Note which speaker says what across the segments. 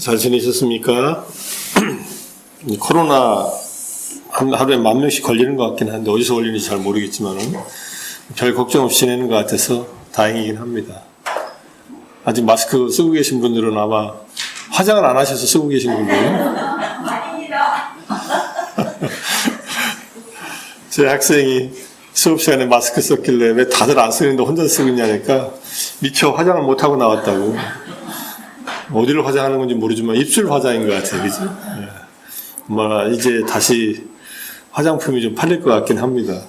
Speaker 1: 잘 지내셨습니까? 코로나 하루에 10,000명씩 걸리는 것 같긴 한데 어디서 걸리는지 잘 모르겠지만은 별 걱정 없이 지내는 것 같아서 다행이긴 합니다. 아직 마스크 쓰고 계신 분들은 아마 화장을 안 하셔서 쓰고 계신 분들은
Speaker 2: 아닙니다.
Speaker 1: 제 학생이 수업 시간에 마스크 썼길래 왜 다들 안 쓰는데 혼자 쓰고 있냐니까 미처 화장을 못하고 나왔다고. 어디를 화장하는 건지 모르지만 입술 화장인 것 같아요. 그죠? 네. 이제 다시 화장품이 좀 팔릴 것 같긴 합니다.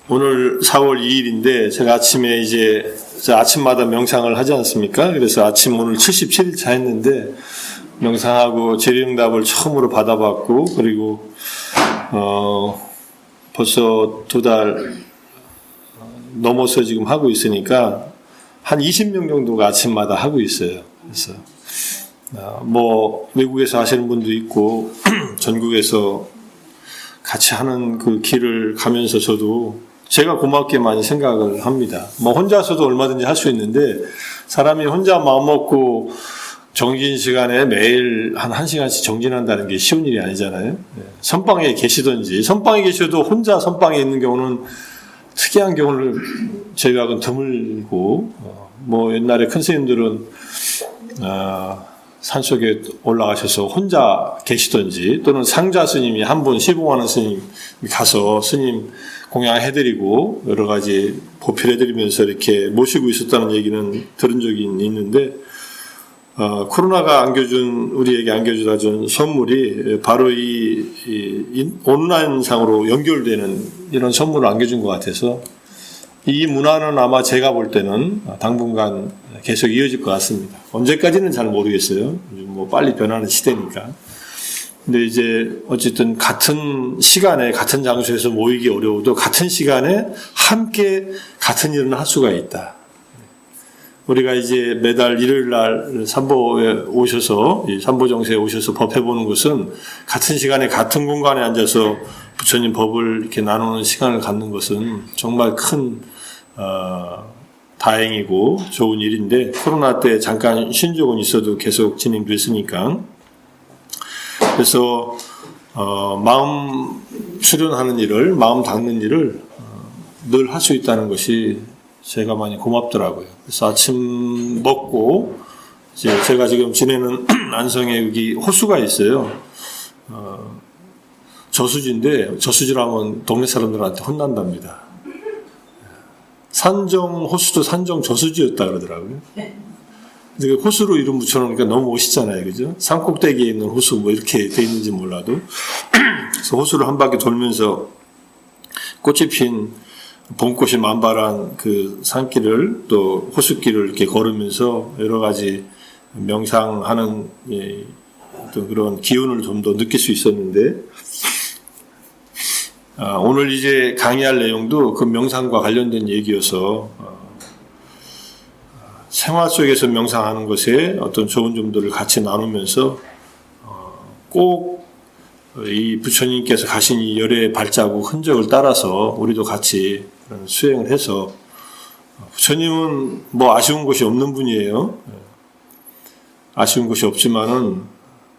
Speaker 1: 오늘 4월 2일인데 제가 아침에 이제 아침마다 명상을 하지 않습니까? 그래서 아침 오늘 77일차 했는데 명상하고 질의응답을 처음으로 받아봤고 그리고 벌써 2달 넘어서 지금 하고 있으니까 한 20명 정도가 아침마다 하고 있어요. 그래서 외국에서 하시는 분도 있고 전국에서 같이 하는 그 길을 가면서 저도 제가 고맙게 많이 생각을 합니다. 혼자서도 얼마든지 할 수 있는데 사람이 혼자 마음 먹고 정진 시간에 매일 한 1시간씩 정진한다는 게 쉬운 일이 아니잖아요. 선방에 계시든지 선방에 계셔도 혼자 선방에 있는 경우는 특이한 경우를 제외하고는 드물고 옛날에 큰 스님들은 산속에 올라가셔서 혼자 계시든지 또는 상자 스님이 한 분 시봉하는 스님이 가서 스님 공양해드리고 여러 가지 보필해드리면서 이렇게 모시고 있었다는 얘기는 들은 적이 있는데 코로나가 우리에게 안겨주다 준 선물이 바로 이 온라인상으로 연결되는 이런 선물을 안겨준 것 같아서 이 문화는 아마 제가 볼 때는 당분간 계속 이어질 것 같습니다. 언제까지는 잘 모르겠어요. 요즘 빨리 변하는 시대니까. 근데 이제 어쨌든 같은 시간에 같은 장소에서 모이기 어려워도 같은 시간에 함께 같은 일을 할 수가 있다. 우리가 이제 매달 일요일 날 삼보에 오셔서, 삼보정세에 오셔서 법해보는 것은 같은 시간에 같은 공간에 앉아서 부처님 법을 이렇게 나누는 시간을 갖는 것은 정말 큰, 다행이고 좋은 일인데, 코로나 때 잠깐 쉰 적은 있어도 계속 진행됐으니까. 그래서, 마음 수련하는 일을, 마음 닦는 일을 늘 할 수 있다는 것이 제가 많이 고맙더라고요. 그래서 아침 먹고, 이제 제가 지금 지내는 안성에 여기 호수가 있어요. 저수지인데, 저수지라면 동네 사람들한테 혼난답니다. 산정 호수도 산정 저수지였다 그러더라고요. 근데 호수로 이름 붙여놓으니까 너무 멋있잖아요. 그죠? 산꼭대기에 있는 호수 이렇게 돼 있는지 몰라도. 그래서 호수를 한 바퀴 돌면서 꽃이 핀 봄꽃이 만발한 그 산길을 또 호수길을 이렇게 걸으면서 여러 가지 명상하는 어떤 그런 기운을 좀 더 느낄 수 있었는데 오늘 이제 강의할 내용도 그 명상과 관련된 얘기여서 생활 속에서 명상하는 것에 어떤 좋은 점들을 같이 나누면서 꼭 이 부처님께서 가신 이 열의 발자국 흔적을 따라서 우리도 같이 수행을 해서 부처님은 아쉬운 것이 없는 분이에요. 아쉬운 것이 없지만은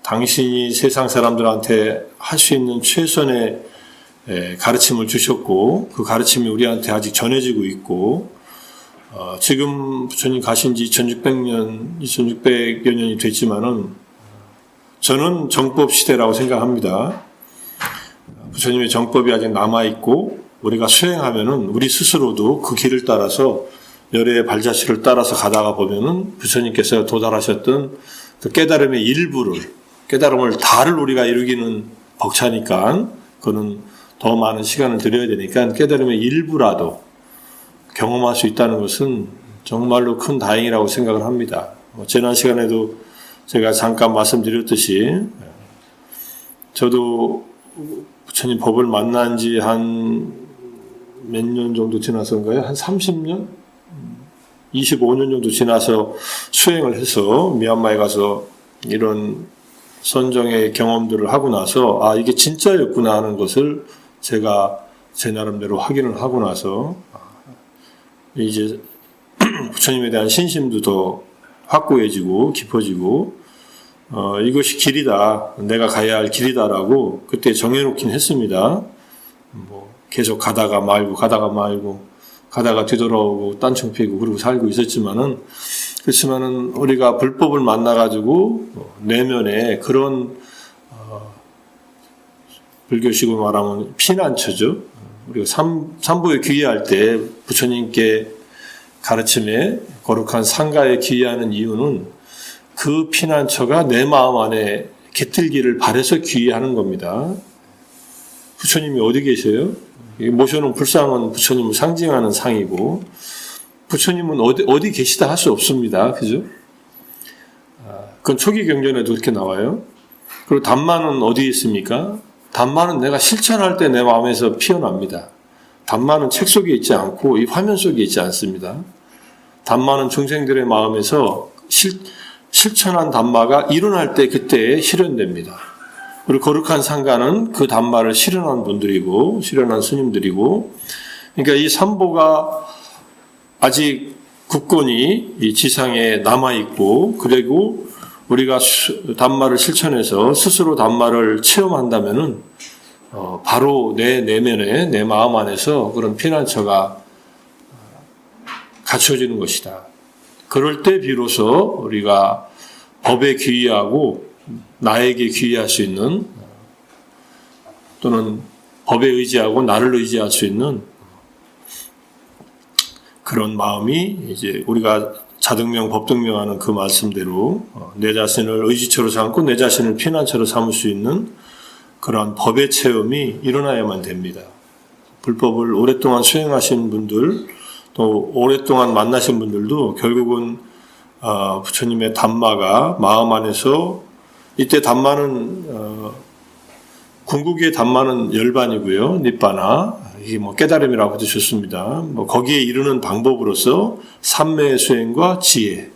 Speaker 1: 당신이 세상 사람들한테 할 수 있는 최선의 가르침을 주셨고 그 가르침이 우리한테 아직 전해지고 있고 지금 부처님 가신 지 2600여 년이 됐지만은 저는 정법 시대라고 생각합니다. 부처님의 정법이 아직 남아있고 우리가 수행하면은 우리 스스로도 그 길을 따라서 열의 발자취를 따라서 가다가 보면은 부처님께서 도달하셨던 그 깨달음의 깨달음을 다를 우리가 이루기는 벅차니까 그거는 더 많은 시간을 들여야 되니까 깨달음의 일부라도 경험할 수 있다는 것은 정말로 큰 다행이라고 생각을 합니다. 지난 시간에도 제가 잠깐 말씀드렸듯이 저도 부처님 법을 만난 지 한 몇 년 정도 지나서인가요? 한 30년? 25년 정도 지나서 수행을 해서 미얀마에 가서 이런 선정의 경험들을 하고 나서 이게 진짜였구나 하는 것을 제가 제 나름대로 확인을 하고 나서 이제 부처님에 대한 신심도 더 확고해지고 깊어지고 이것이 길이다. 내가 가야 할 길이다라고 그때 정해놓긴 했습니다. 뭐 계속 가다가 뒤돌아오고 딴청 피고 그러고 살고 있었지만은 그렇지만은 우리가 불법을 만나가지고 내면에 그런 불교식으로 말하면 피난처죠. 우리가 삼부에 귀의할 때 부처님께 가르침에 거룩한 상가에 귀의하는 이유는 그 피난처가 내 마음 안에 깃들기를 바라서 귀의하는 겁니다. 부처님이 어디 계셔요? 모셔놓은 불상은 부처님을 상징하는 상이고 부처님은 어디 계시다 할 수 없습니다. 그죠? 그건 초기 경전에도 그렇게 나와요. 그리고 담마는 어디에 있습니까? 담마는 내가 실천할 때 내 마음에서 피어납니다. 담마는 책 속에 있지 않고 이 화면 속에 있지 않습니다. 담마는 중생들의 마음에서 실천한 담마가 일어날 때 그때 실현됩니다. 그리고 거룩한 상가는 그 담마를 실현한 분들이고 실현한 스님들이고 그러니까 이 삼보가 아직 굳건히 이 지상에 남아있고 그리고 우리가 담마를 실천해서 스스로 담마를 체험한다면은 바로 내 내면에 내 마음 안에서 그런 피난처가 갖춰지는 것이다. 그럴 때 비로소 우리가 법에 귀의하고 나에게 귀의할 수 있는 또는 법에 의지하고 나를 의지할 수 있는 그런 마음이 이제 우리가 자등명 법등명하는 그 말씀대로 내 자신을 의지처로 삼고 내 자신을 피난처로 삼을 수 있는 그러한 법의 체험이 일어나야만 됩니다. 불법을 오랫동안 수행하신 분들 또 오랫동안 만나신 분들도 결국은 부처님의 담마가 마음 안에서 이때 담마는 궁극의 담마는 열반이고요. 니빠나 이게 뭐 깨달음이라고 해도 좋습니다. 뭐 거기에 이르는 방법으로서 삼매의 수행과 지혜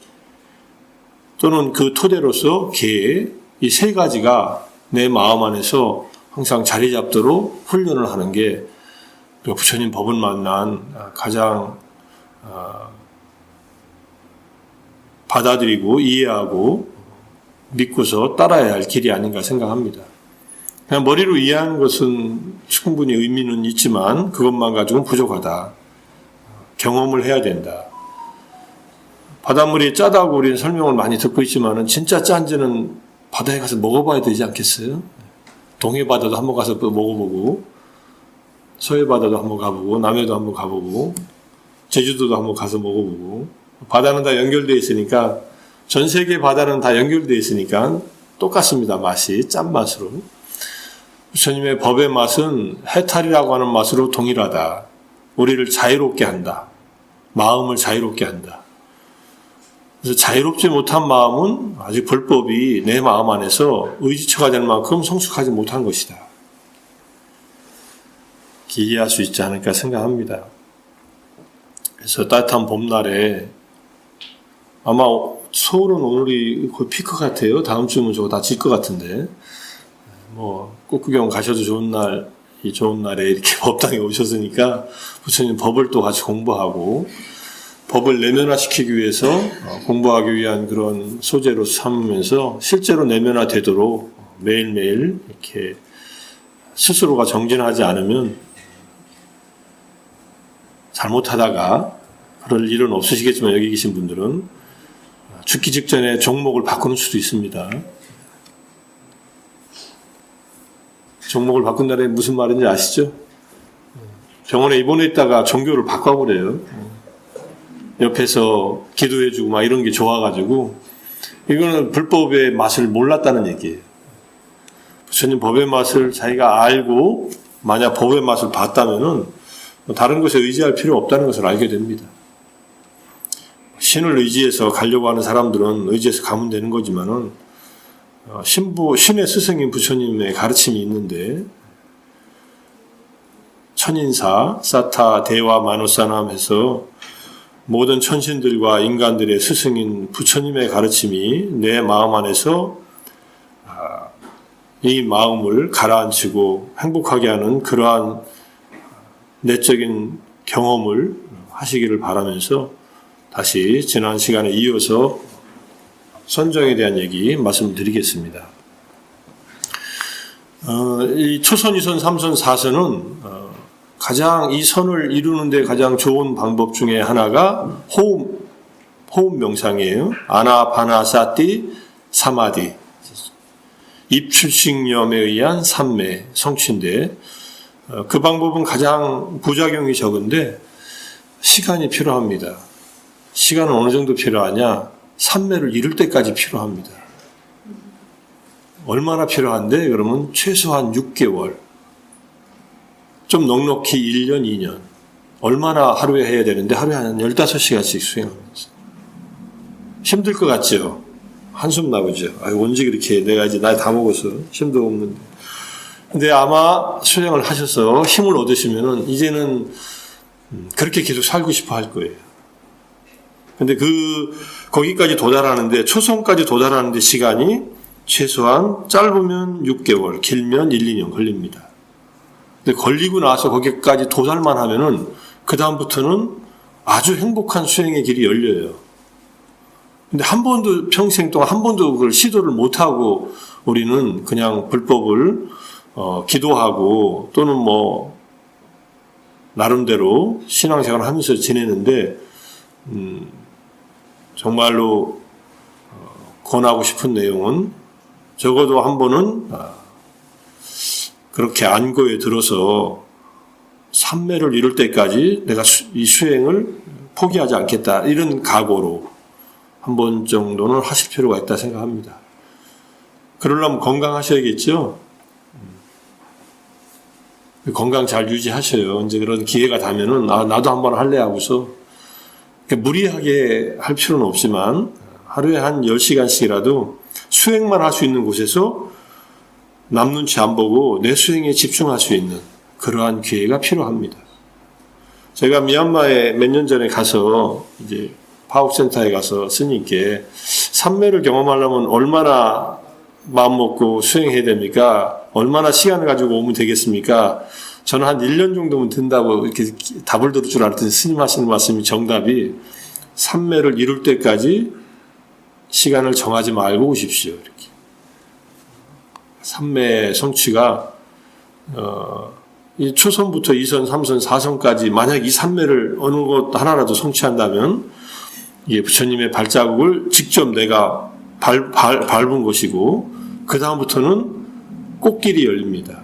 Speaker 1: 또는 그 토대로서 계획 이 세 가지가 내 마음 안에서 항상 자리 잡도록 훈련을 하는 게 부처님 법을 만난 가장 받아들이고 이해하고 믿고서 따라야 할 길이 아닌가 생각합니다. 그냥 머리로 이해하는 것은 충분히 의미는 있지만 그것만 가지고는 부족하다. 경험을 해야 된다. 바닷물이 짜다고 우리는 설명을 많이 듣고 있지만은 진짜 짠지는 바다에 가서 먹어봐야 되지 않겠어요? 동해바다도 한번 가서 먹어보고 서해바다도 한번 가보고 남해도 한번 가보고 제주도도 한번 가서 먹어보고 바다는 다 연결되어 있으니까 전 세계 바다는 다 연결되어 있으니까 똑같습니다. 맛이 짠맛으로. 부처님의 법의 맛은 해탈이라고 하는 맛으로 동일하다. 우리를 자유롭게 한다. 마음을 자유롭게 한다. 그래서 자유롭지 못한 마음은 아직 불법이 내 마음 안에서 의지처가 될 만큼 성숙하지 못한 것이다. 이해할 수 있지 않을까 생각합니다. 그래서 따뜻한 봄날에 아마 서울은 오늘이 거의 피크 같아요. 다음 주면 저거 다 질 것 같은데 뭐 꽃구경 가셔도 좋은 날, 이 좋은 날에 이렇게 법당에 오셨으니까 부처님 법을 또 같이 공부하고 법을 내면화시키기 위해서 공부하기 위한 그런 소재로 삼으면서 실제로 내면화되도록 매일매일 이렇게 스스로가 정진하지 않으면 잘못하다가 그럴 일은 없으시겠지만 여기 계신 분들은 죽기 직전에 종목을 바꾸는 수도 있습니다. 종목을 바꾼다는 무슨 말인지 아시죠? 병원에 입원해 있다가 종교를 바꿔버려요. 옆에서 기도해주고 막 이런 게 좋아가지고 이거는 불법의 맛을 몰랐다는 얘기예요. 부처님 법의 맛을 자기가 알고 만약 법의 맛을 봤다면은 다른 것에 의지할 필요 없다는 것을 알게 됩니다. 신을 의지해서 가려고 하는 사람들은 의지해서 가면 되는 거지만은 신의 스승인 부처님의 가르침이 있는데 천인사, 사타, 대화, 마누사남 해서 모든 천신들과 인간들의 스승인 부처님의 가르침이 내 마음 안에서 이 마음을 가라앉히고 행복하게 하는 그러한 내적인 경험을 하시기를 바라면서 다시 지난 시간에 이어서 선정에 대한 얘기 말씀드리겠습니다. 이 초선, 2선, 3선, 4선은 가장 이 선을 이루는데 가장 좋은 방법 중에 하나가 호흡 명상이에요. 아나파나사티 사마디, 입출식염에 의한 삼매 성취인데, 그 방법은 가장 부작용이 적은데 시간이 필요합니다. 시간은 어느 정도 필요하냐? 삼매를 이룰 때까지 필요합니다. 얼마나 필요한데? 그러면 최소한 6개월, 좀 넉넉히 1년, 2년. 얼마나 하루에 해야 되는데 하루에 한 15시간씩 수행하면서. 힘들 것 같죠? 한숨 나오죠. 언제 그렇게 내가 이제 나이 다 먹어서 힘도 없는데. 근데 아마 수행을 하셔서 힘을 얻으시면은 이제는 그렇게 계속 살고 싶어 할 거예요. 근데 거기까지 도달하는데, 초선까지 도달하는데 시간이 최소한 짧으면 6개월, 길면 1, 2년 걸립니다. 근데 걸리고 나서 거기까지 도달만 하면은 그다음부터는 아주 행복한 수행의 길이 열려요. 근데 한 번도 평생 동안 한 번도 그걸 시도를 못하고 우리는 그냥 불법을 기도하고 또는 뭐 나름대로 신앙생활을 하면서 지내는데 정말로 권하고 싶은 내용은 적어도 한 번은 그렇게 안고에 들어서 삼매를 이룰 때까지 내가 이 수행을 포기하지 않겠다, 이런 각오로 한 번 정도는 하실 필요가 있다 생각합니다. 그러려면 건강하셔야겠죠. 건강 잘 유지하셔요. 이제 그런 기회가 되면은 나도 한번 할래 하고서 무리하게 할 필요는 없지만 하루에 한 10시간씩이라도 수행만 할 수 있는 곳에서 남 눈치 안 보고 내 수행에 집중할 수 있는 그러한 기회가 필요합니다. 제가 미얀마에 몇 년 전에 가서 이제 파업센터에 가서 스님께 삼매를 경험하려면 얼마나 마음 먹고 수행해야 됩니까? 얼마나 시간을 가지고 오면 되겠습니까? 저는 한 1년 정도면 된다고 이렇게 답을 들을 줄 알았더니 스님 하시는 말씀이 정답이 삼매를 이룰 때까지 시간을 정하지 말고 오십시오. 이렇게. 삼매 성취가 이 초선부터 2선, 3선, 4선까지 만약 이 삼매를 어느 것 하나라도 성취한다면 이 부처님의 발자국을 직접 내가 밟은 것이고 그 다음부터는 꽃길이 열립니다.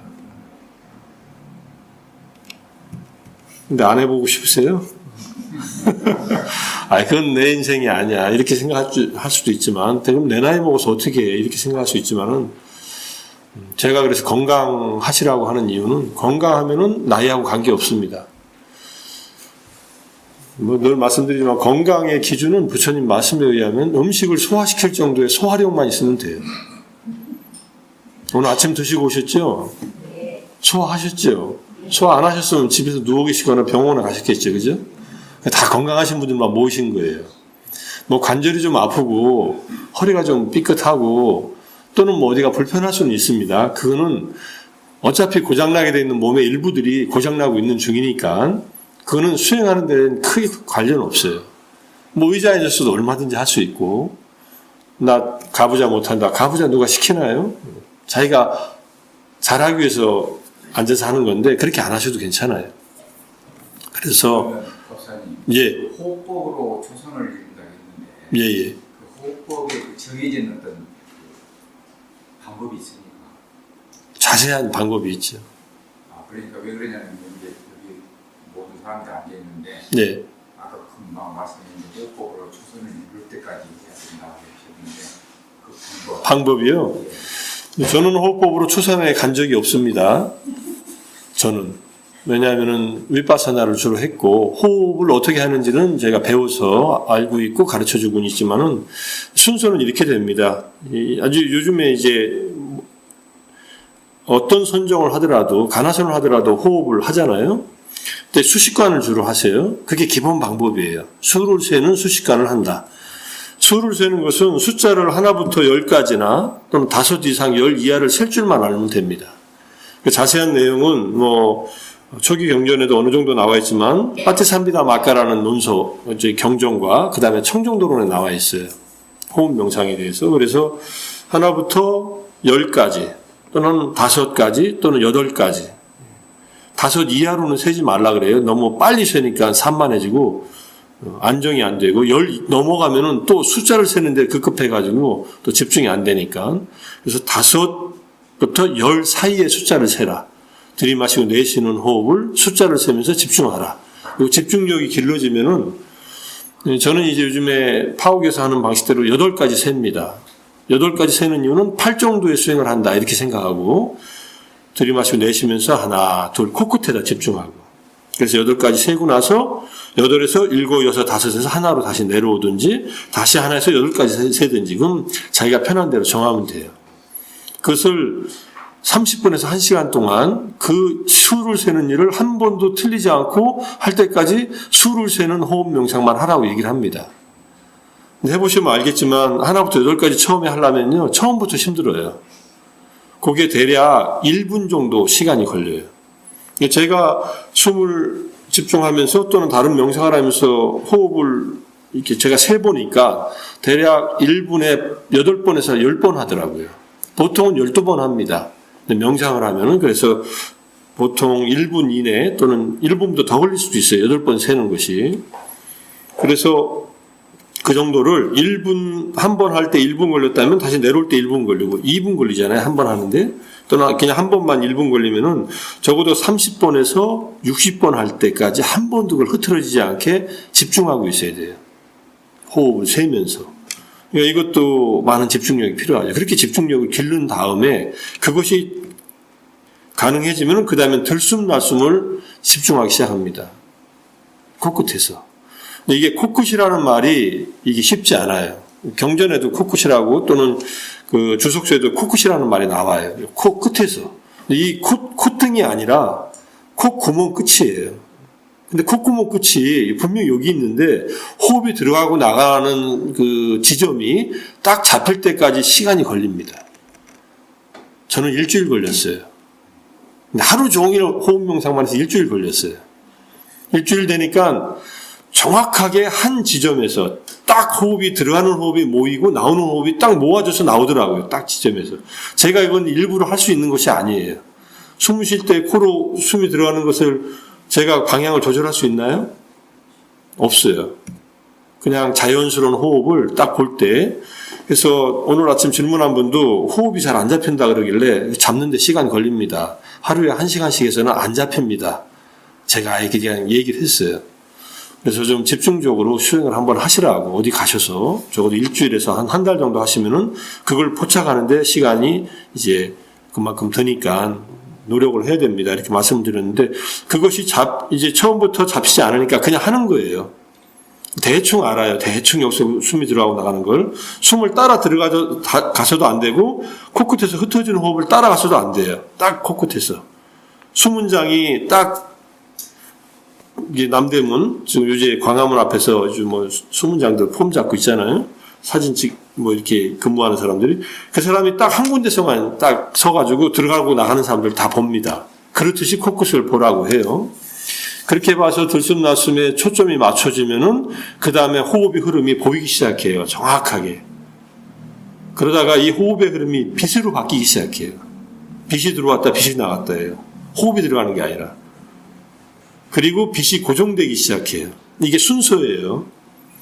Speaker 1: 근데 안 해보고 싶으세요? 그건 내 인생이 아니야, 이렇게 생각할 수도 있지만, 그럼 내 나이 먹어서 어떻게 해, 이렇게 생각할 수 있지만은, 제가 그래서 건강하시라고 하는 이유는, 건강하면은 나이하고 관계없습니다. 늘 말씀드리지만 건강의 기준은 부처님 말씀에 의하면 음식을 소화시킬 정도의 소화력만 있으면 돼요. 오늘 아침 드시고 오셨죠? 소화하셨죠? 소화 안 하셨으면 집에서 누워 계시거나 병원에 가셨겠죠, 그죠? 다 건강하신 분들만 모이신 거예요. 뭐 관절이 좀 아프고 허리가 좀 삐끗하고 또는 뭐 어디가 불편할 수는 있습니다. 그거는 어차피 고장나게 돼 있는 몸의 일부들이 고장나고 있는 중이니까 그거는 수행하는 데는 크게 관련 없어요. 뭐 의자에 앉아서도 얼마든지 할 수 있고, 나 가부좌 못한다. 가부좌 누가 시키나요? 자기가 잘하기 위해서 앉아서 하는 건데 그렇게 안 하셔도 괜찮아요. 그래서 예,
Speaker 3: 호흡법으로 초선을 이룬다 했는데
Speaker 1: 예.
Speaker 3: 그 호흡법에 정해진 어떤 방법이 있습니까?
Speaker 1: 자세한 방법이 있죠.
Speaker 3: 그러니까 왜 그러냐면 이제 여기 모든 사람들 앉아 있는데
Speaker 1: 네.
Speaker 3: 아까 금방 말씀드린 호흡법으로 초선을 이룰 때까지 해야 된다고 하셨는데 그
Speaker 1: 방법이요?
Speaker 3: 예.
Speaker 1: 저는 호흡법으로 초선에 간 적이 없습니다. 저는. 왜냐하면은 위파사나를 주로 했고 호흡을 어떻게 하는지는 제가 배워서 알고 있고 가르쳐주고 있지만은 순서는 이렇게 됩니다. 아주 요즘에 이제 어떤 선정을 하더라도 가나선을 하더라도 호흡을 하잖아요. 근데 수식관을 주로 하세요. 그게 기본 방법이에요. 수를 세는 수식관을 한다. 수를 세는 것은 숫자를 하나부터 10까지나 또는 5 이상 10 이하를 셀 줄만 알면 됩니다. 자세한 내용은 뭐 초기 경전에도 어느 정도 나와 있지만 파티삼비다 마카라는 논서 경전과 그 다음에 청정도론에 나와 있어요. 호흡 명상에 대해서. 그래서 하나부터 10가지 또는 5가지 또는 8가지. 5 이하로는 세지 말라 그래요. 너무 빨리 세니까 산만해지고 안정이 안 되고 10 넘어가면은 또 숫자를 세는데 급급해가지고 또 집중이 안 되니까. 그래서 5부터 10 사이의 숫자를 세라. 들이마시고 내쉬는 호흡을 숫자를 세면서 집중하라. 그리고 집중력이 길러지면은 저는 이제 요즘에 파옥에서 하는 방식대로 8가지 셉니다. 8가지 세는 이유는 8 정도의 수행을 한다 이렇게 생각하고 들이마시고 내쉬면서 하나, 둘, 코끝에다 집중하고. 그래서 8가지 세고 나서 8에서 7, 6, 5에서 하나로 다시 내려오든지 다시 하나에서 8가지 세든지 그럼 자기가 편한 대로 정하면 돼요. 그것을 30분에서 1시간 동안 그 수를 세는 일을 한 번도 틀리지 않고 할 때까지 수를 세는 호흡 명상만 하라고 얘기를 합니다. 근데 해보시면 알겠지만 하나부터 8가지 처음에 하려면요. 처음부터 힘들어요. 그게 대략 1분 정도 시간이 걸려요. 제가 숨을 집중하면서 또는 다른 명상을 하면서 호흡을 이렇게 제가 세보니까 대략 1분에 8번에서 10번 하더라고요. 보통은 12번 합니다. 명상을 하면은 그래서 보통 1분 이내 또는 1분보다 더 걸릴 수도 있어요. 8번 세는 것이. 그래서 그 정도를 1분, 한 번 할 때 1분 걸렸다면 다시 내려올 때 1분 걸리고 2분 걸리잖아요. 한 번 하는데. 또는 그냥 한 번만 1분 걸리면은 적어도 30번에서 60번 할 때까지 한 번도 그걸 흐트러지지 않게 집중하고 있어야 돼요. 호흡을 세면서. 그러니까 이것도 많은 집중력이 필요하죠. 그렇게 집중력을 기른 다음에 그것이 가능해지면 그 다음에 들숨 날숨을 집중하기 시작합니다. 코끝에서. 근데 이게 코끝이라는 말이 이게 쉽지 않아요. 경전에도 코끝이라고 또는 그 주석서에도 코끝이라는 말이 나와요. 코 끝에서. 이 콧등이 아니라 콧구멍 끝이에요. 근데 콧구멍 끝이 분명히 여기 있는데 호흡이 들어가고 나가는 그 지점이 딱 잡힐 때까지 시간이 걸립니다. 저는 일주일 걸렸어요. 근데 하루 종일 호흡 명상만 해서 일주일 걸렸어요. 일주일 되니까 정확하게 한 지점에서 딱 호흡이 들어가는 호흡이 모이고 나오는 호흡이 딱 모아져서 나오더라고요. 딱 지점에서. 제가 이건 일부러 할 수 있는 것이 아니에요. 숨 쉴 때 코로 숨이 들어가는 것을 제가 방향을 조절할 수 있나요? 없어요. 그냥 자연스러운 호흡을 딱 볼 때. 그래서 오늘 아침 질문한 분도 호흡이 잘 안 잡힌다 그러길래 잡는데 시간이 걸립니다. 하루에 1시간씩 해서는 안 잡힙니다. 제가 아예 그냥 얘기를 했어요. 그래서 좀 집중적으로 수행을 한번 하시라고 어디 가셔서 적어도 일주일에서 한 달 정도 하시면은 그걸 포착하는데 시간이 이제 그만큼 드니까 노력을 해야 됩니다. 이렇게 말씀드렸는데 그것이 이제 처음부터 잡히지 않으니까 그냥 하는 거예요. 대충 알아요. 대충 여기서 숨이 들어가고 나가는 걸. 숨을 따라 가서도 안 되고 코끝에서 흩어지는 호흡을 따라가서도 안 돼요. 딱 코끝에서. 수문장이 딱 이게 남대문 지금 요새 광화문 앞에서 요즘 뭐 수문장들 폼 잡고 있잖아요. 사진 뭐 이렇게 근무하는 사람들이 그 사람이 딱 한 군데서만 딱 서가지고 들어가고 나가는 사람들 다 봅니다. 그렇듯이 코끝을 보라고 해요. 그렇게 봐서 들숨 날숨에 초점이 맞춰지면은 그 다음에 호흡의 흐름이 보이기 시작해요. 정확하게. 그러다가 이 호흡의 흐름이 빛으로 바뀌기 시작해요. 빛이 들어왔다 빛이 나갔다예요. 호흡이 들어가는 게 아니라. 그리고 빛이 고정되기 시작해요. 이게 순서예요.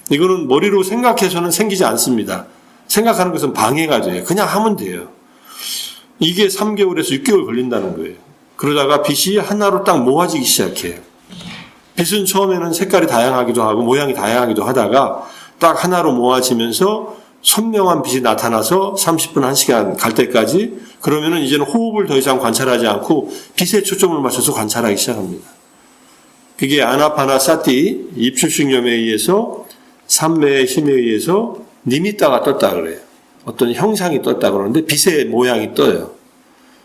Speaker 1: 이거는 머리로 생각해서는 생기지 않습니다. 생각하는 것은 방해가 돼요. 그냥 하면 돼요. 이게 3개월에서 6개월 걸린다는 거예요. 그러다가 빛이 하나로 딱 모아지기 시작해요. 빛은 처음에는 색깔이 다양하기도 하고 모양이 다양하기도 하다가 딱 하나로 모아지면서 선명한 빛이 나타나서 30분, 1시간 갈 때까지 그러면은 이제는 호흡을 더 이상 관찰하지 않고 빛에 초점을 맞춰서 관찰하기 시작합니다. 그게 아나파나사티 입출식념에 의해서 삼매의 힘에 의해서 니미따가 떴다 그래요. 어떤 형상이 떴다 그러는데 빛의 모양이 떠요.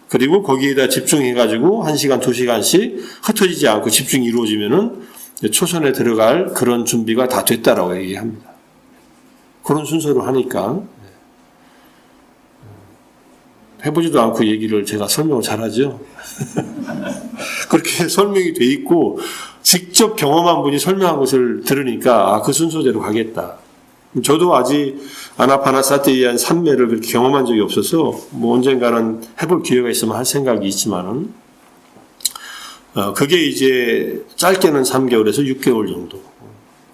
Speaker 1: 그리고 거기에다 집중해가지고 1시간, 2시간씩 흩어지지 않고 집중이 이루어지면은 초선에 들어갈 그런 준비가 다 됐다라고 얘기합니다. 그런 순서로 하니까 해보지도 않고 얘기를 제가 설명을 잘하죠. 그렇게 설명이 돼 있고 직접 경험한 분이 설명한 것을 들으니까 그 순서대로 가겠다. 저도 아직 아나파나사티에 의한 산매를 그렇게 경험한 적이 없어서 뭐 언젠가는 해볼 기회가 있으면 할 생각이 있지만은 그게 이제 짧게는 3개월에서 6개월 정도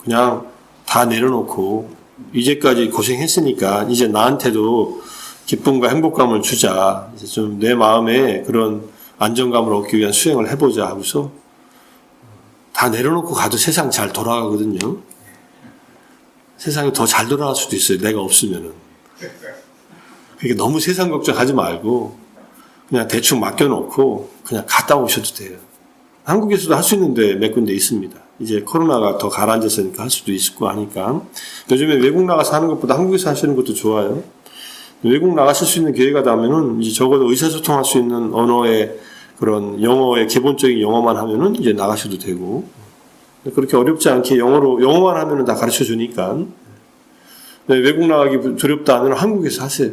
Speaker 1: 그냥 다 내려놓고 이제까지 고생했으니까 이제 나한테도 기쁨과 행복감을 주자. 이제 좀 내 마음에 그런 안정감을 얻기 위한 수행을 해보자 하고서 다 내려놓고 가도 세상 잘 돌아가거든요. 세상이 더 잘 돌아갈 수도 있어요. 내가 없으면은. 그러니까 너무 세상 걱정하지 말고 그냥 대충 맡겨놓고 그냥 갔다 오셔도 돼요. 한국에서도 할 수 있는데 몇 군데 있습니다. 이제 코로나가 더 가라앉았으니까 할 수도 있고 하니까. 요즘에 외국 나가서 하는 것보다 한국에서 하시는 것도 좋아요. 외국 나가실 수 있는 기회가 되면은 이제 적어도 의사소통할 수 있는 언어의 그런 영어의 기본적인 영어만 하면은 이제 나가셔도 되고. 그렇게 어렵지 않게 영어만 하면은 다 가르쳐 주니까. 외국 나가기 두렵다 하면 한국에서 하세요.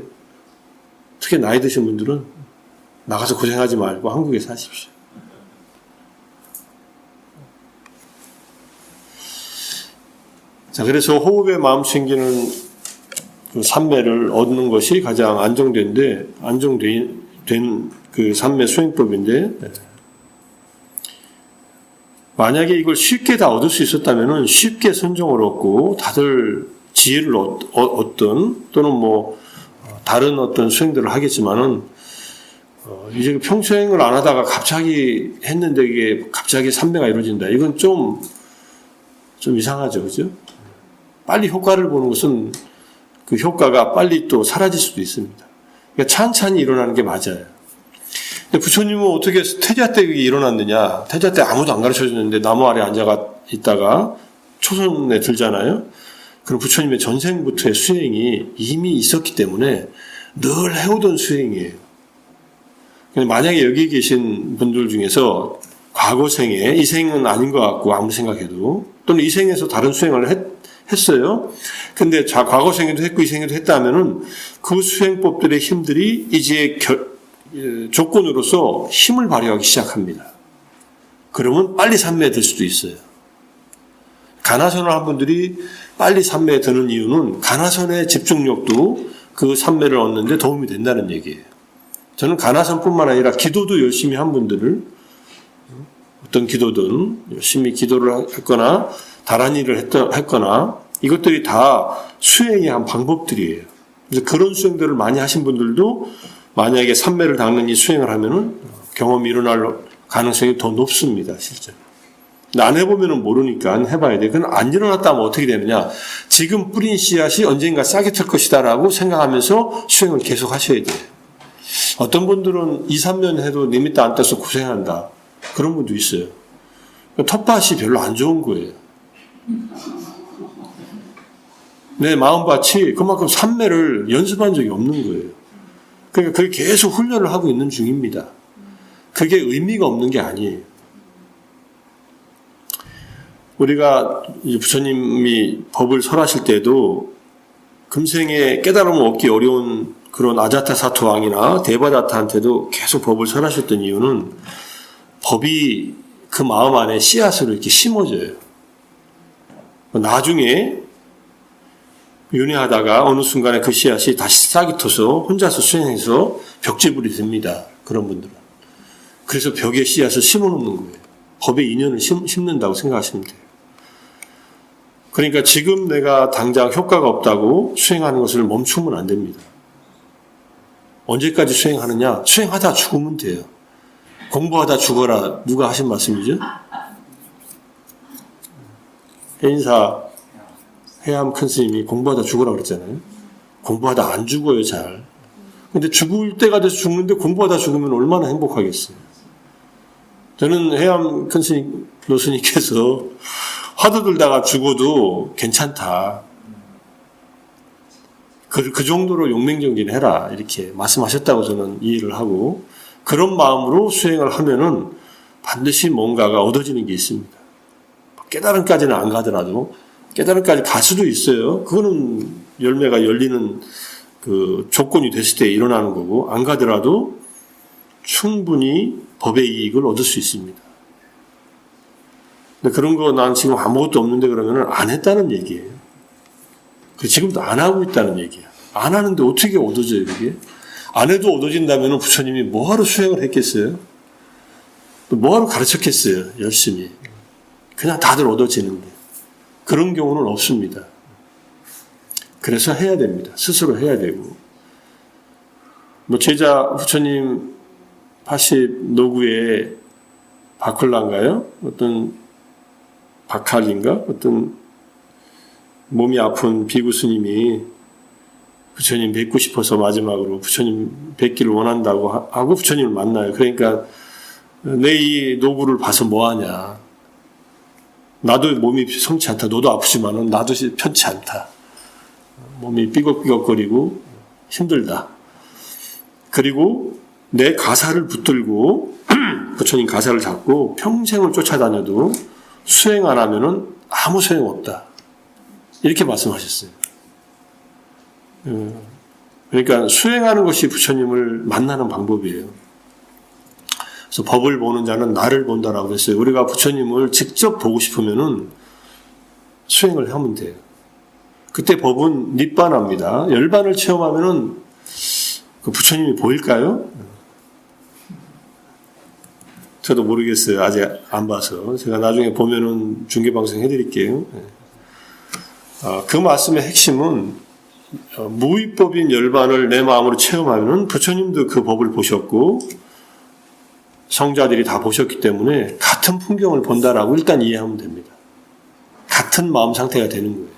Speaker 1: 특히 나이 드신 분들은 나가서 고생하지 말고 한국에서 하십시오. 자, 그래서 호흡에 마음 챙기는 그 산매를 얻는 것이 가장 안정된 그 산매 수행법인데, 만약에 이걸 쉽게 다 얻을 수 있었다면은 쉽게 선정을 얻고 다들 지혜를 얻든 또는 뭐 다른 어떤 수행들을 하겠지만은 이제 평소행을 안 하다가 갑자기 했는데 이게 갑자기 산매가 이루어진다. 이건 좀 이상하죠, 그죠? 빨리 효과를 보는 것은 그 효과가 빨리 또 사라질 수도 있습니다. 그러니까 찬찬히 일어나는 게 맞아요. 부처님은 어떻게 태자 때 그게 일어났느냐? 태자 때 아무도 안 가르쳐 줬는데 나무 아래 앉아 있다가 초선에 들잖아요. 그럼 부처님의 전생부터의 수행이 이미 있었기 때문에 늘 해오던 수행이에요. 만약에 여기 계신 분들 중에서 과거 생에 이 생은 아닌 것 같고 아무리 생각해도 또는 이 생에서 다른 수행을 했어요. 근데 과거 생에도 했고 이 생에도 했다 하면은 그 수행법들의 힘들이 이제 조건으로서 힘을 발휘하기 시작합니다. 그러면 빨리 산매에 들 수도 있어요. 가나선을 한 분들이 빨리 산매에 드는 이유는 가나선의 집중력도 그 산매를 얻는 데 도움이 된다는 얘기예요. 저는 가나선뿐만 아니라 기도도 열심히 한 분들을 어떤 기도든 열심히 기도를 했거나 다른 일을 했거나 이것들이 다 수행의 한 방법들이에요. 그래서 그런 수행들을 많이 하신 분들도 만약에 산매를 닦는 이 수행을 하면은 경험이 일어날 가능성이 더 높습니다, 실제로. 근데 안 해보면은 모르니까 해봐야 돼. 그건 안 일어났다 하면 어떻게 되느냐. 지금 뿌린 씨앗이 언젠가 싹이 틀 것이다라고 생각하면서 수행을 계속 하셔야 돼요. 어떤 분들은 2, 3년 해도 니미트 안 떠서 고생한다. 그런 분도 있어요. 텃밭이 별로 안 좋은 거예요. 내 마음밭이 그만큼 산매를 연습한 적이 없는 거예요. 그러니까 그게 계속 훈련을 하고 있는 중입니다. 그게 의미가 없는 게 아니에요. 우리가 부처님이 법을 설하실 때도 금생에 깨달음을 얻기 어려운 그런 아자타사토 왕이나 데바다타한테도 계속 법을 설하셨던 이유는 법이 그 마음 안에 씨앗으로 이렇게 심어져요. 나중에 윤회하다가 어느 순간에 그 씨앗이 다시 싹이 터서 혼자서 수행해서 벽지불이 됩니다. 그런 분들은. 그래서 벽에 씨앗을 심어놓는 거예요. 법의 인연을 심는다고 생각하시면 돼요. 그러니까 지금 내가 당장 효과가 없다고 수행하는 것을 멈추면 안 됩니다. 언제까지 수행하느냐? 수행하다 죽으면 돼요. 공부하다 죽어라. 누가 하신 말씀이죠? 해인사 해암 큰 스님이 공부하다 죽으라 그랬잖아요. 공부하다 안 죽어요, 잘. 근데 죽을 때가 돼서 죽는데 공부하다 죽으면 얼마나 행복하겠어요. 저는 해암 큰 스님, 노스님께서 화두 들다가 죽어도 괜찮다. 그 정도로 용맹정진 해라. 이렇게 말씀하셨다고 저는 이해를 하고, 그런 마음으로 수행을 하면은 반드시 뭔가가 얻어지는 게 있습니다. 깨달음까지는 안 가더라도, 깨달음까지 갈 수도 있어요. 그거는 열매가 열리는 그 조건이 됐을 때 일어나는 거고, 안 가더라도 충분히 법의 이익을 얻을 수 있습니다. 근데 그런 거 난 지금 아무것도 없는데 그러면은 안 했다는 얘기예요. 지금도 안 하고 있다는 얘기야. 안 하는데 어떻게 얻어져요, 그게? 안 해도 얻어진다면 부처님이 뭐하러 수행을 했겠어요? 또 뭐하러 가르쳤겠어요, 열심히. 그냥 다들 얻어지는데. 그런 경우는 없습니다. 그래서 해야 됩니다. 스스로 해야 되고. 제자 부처님 80 노구에 바클라인가요? 어떤 박할인가? 어떤 몸이 아픈 비구 스님이 부처님 뵙고 싶어서 마지막으로 부처님 뵙기를 원한다고 하고 부처님을 만나요. 그러니까 내 이 노구를 봐서 뭐하냐. 나도 몸이 성치 않다. 너도 아프지만은 나도 편치 않다. 몸이 삐걱삐걱거리고 힘들다. 그리고 내 가사를 붙들고 부처님 가사를 잡고 평생을 쫓아다녀도 수행 안 하면은 아무 소용 없다. 이렇게 말씀하셨어요. 그러니까 수행하는 것이 부처님을 만나는 방법이에요. 그래서 법을 보는 자는 나를 본다라고 했어요. 우리가 부처님을 직접 보고 싶으면은 수행을 하면 돼요. 그때 법은 닛바나입니다. 열반을 체험하면은 그 부처님이 보일까요? 저도 모르겠어요. 아직 안 봐서. 제가 나중에 보면은 중계방송 해드릴게요. 그 말씀의 핵심은 무위법인 열반을 내 마음으로 체험하면은 부처님도 그 법을 보셨고 성자들이 다 보셨기 때문에 같은 풍경을 본다라고 일단 이해하면 됩니다. 같은 마음 상태가 되는 거예요.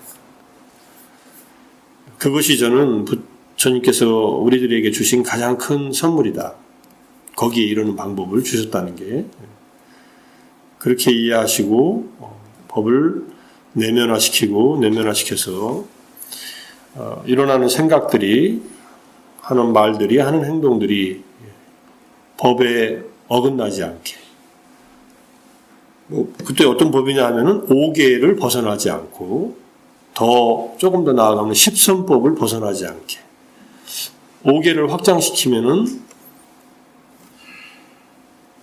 Speaker 1: 그것이 저는 부처님께서 우리들에게 주신 가장 큰 선물이다. 거기에 이르는 방법을 주셨다는 게 그렇게 이해하시고 법을 내면화시켜서 일어나는 생각들이 하는 말들이 하는 행동들이 법에 어긋나지 않게 그때 어떤 법이냐 하면은 5계를 벗어나지 않고 조금 더 나아가면 10선법을 벗어나지 않게 5계를 확장시키면은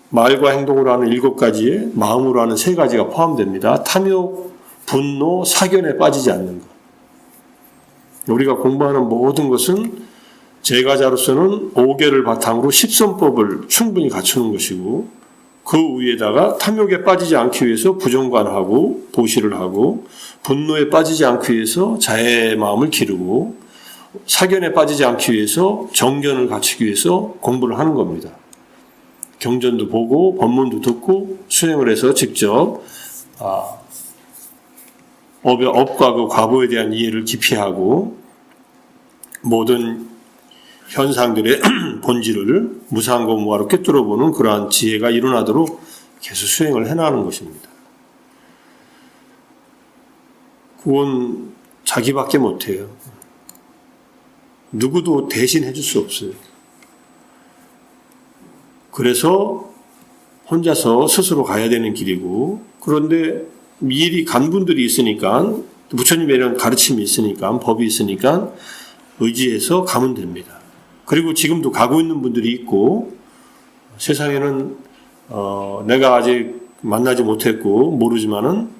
Speaker 1: 말과 행동으로 하는 7가지에 마음으로 하는 3가지가 포함됩니다. 탐욕, 분노, 사견에 빠지지 않는 것. 우리가 공부하는 모든 것은 제가자로서는 5계를 바탕으로 10선법을 충분히 갖추는 것이고 그 위에다가 탐욕에 빠지지 않기 위해서 부정관하고 보시를 하고 분노에 빠지지 않기 위해서 자애의 마음을 기르고 사견에 빠지지 않기 위해서 정견을 갖추기 위해서 공부를 하는 겁니다. 경전도 보고 법문도 듣고 수행을 해서 직접 업과 그 과보에 대한 이해를 깊이 하고 모든 현상들의 본질을 무상고 무아로 꿰뚫어보는 그러한 지혜가 일어나도록 계속 수행을 해나가는 것입니다. 그건 자기밖에 못해요. 누구도 대신 해줄 수 없어요. 그래서 혼자서 스스로 가야 되는 길이고 그런데 미리 간 분들이 있으니까 부처님의 이런 가르침이 있으니까 법이 있으니까 의지해서 가면 됩니다. 그리고 지금도 가고 있는 분들이 있고 세상에는 내가 아직 만나지 못했고 모르지만은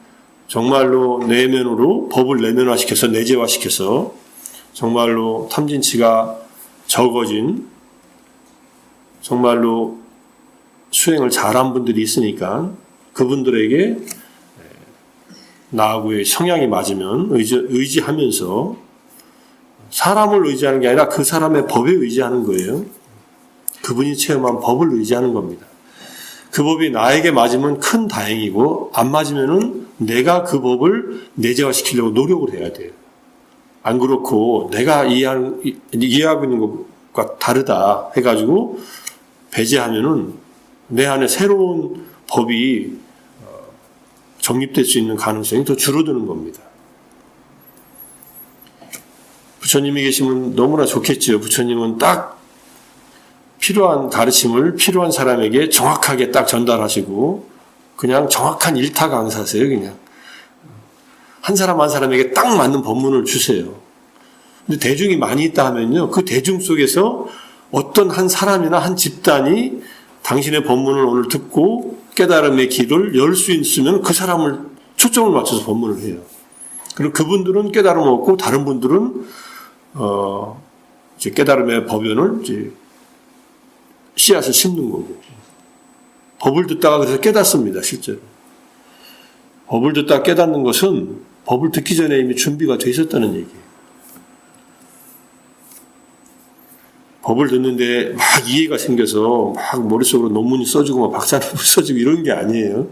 Speaker 1: 정말로 내면으로 법을 내면화시켜서 내재화시켜서 정말로 탐진치가 적어진 정말로 수행을 잘한 분들이 있으니까 그분들에게 나하고의 성향이 맞으면 의지하면서 사람을 의지하는 게 아니라 그 사람의 법에 의지하는 거예요. 그분이 체험한 법을 의지하는 겁니다. 그 법이 나에게 맞으면 큰 다행이고 안 맞으면은 내가 그 법을 내재화시키려고 노력을 해야 돼요. 안 그렇고 내가 이해하고 있는 것과 다르다 해가지고 배제하면은 내 안에 새로운 법이 정립될 수 있는 가능성이 더 줄어드는 겁니다. 부처님이 계시면 너무나 좋겠지요. 부처님은 딱 필요한 가르침을 필요한 사람에게 정확하게 딱 전달하시고 그냥 정확한 일타 강사세요. 그냥 한 사람 한 사람에게 딱 맞는 법문을 주세요. 근데 대중이 많이 있다 하면요. 그 대중 속에서 어떤 한 사람이나 한 집단이 당신의 법문을 오늘 듣고 깨달음의 길을 열 수 있으면 그 사람을 초점을 맞춰서 법문을 해요. 그리고 그분들은 깨달음 얻고 다른 분들은 이제 깨달음의 법연을 이제 씨앗을 심는 거고, 법을 듣다가 그래서 깨닫습니다. 실제로 법을 듣다가 깨닫는 것은 법을 듣기 전에 이미 준비가 돼 있었다는 얘기예요. 법을 듣는데 막 이해가 생겨서 막 머릿속으로 논문이 써지고 막 박사논문 써지고 이런 게 아니에요.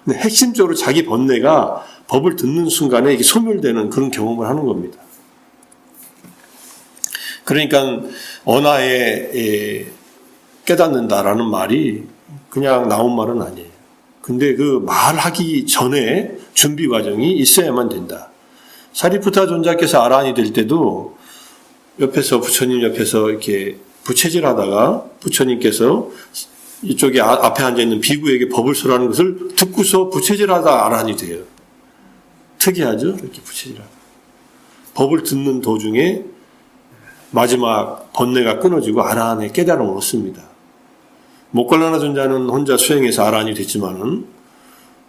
Speaker 1: 근데 핵심적으로 자기 번뇌가 법을 듣는 순간에 이게 소멸되는 그런 경험을 하는 겁니다. 그러니까 언하에 깨닫는다라는 말이 그냥 나온 말은 아니에요. 근데 그 말하기 전에 준비 과정이 있어야만 된다. 사리푸타 존자께서 아라한이 될 때도 옆에서 부처님 옆에서 이렇게 부채질하다가 부처님께서 이쪽에 앞에 앉아있는 비구에게 법을 설하는 것을 듣고서 부채질하다 아라한이 돼요. 특이하죠? 이렇게 부채질하다. 법을 듣는 도중에 마지막 번뇌가 끊어지고 아라한의 깨달음을 얻습니다. 모클라나 존자는 혼자 수행해서 아라한이 됐지만은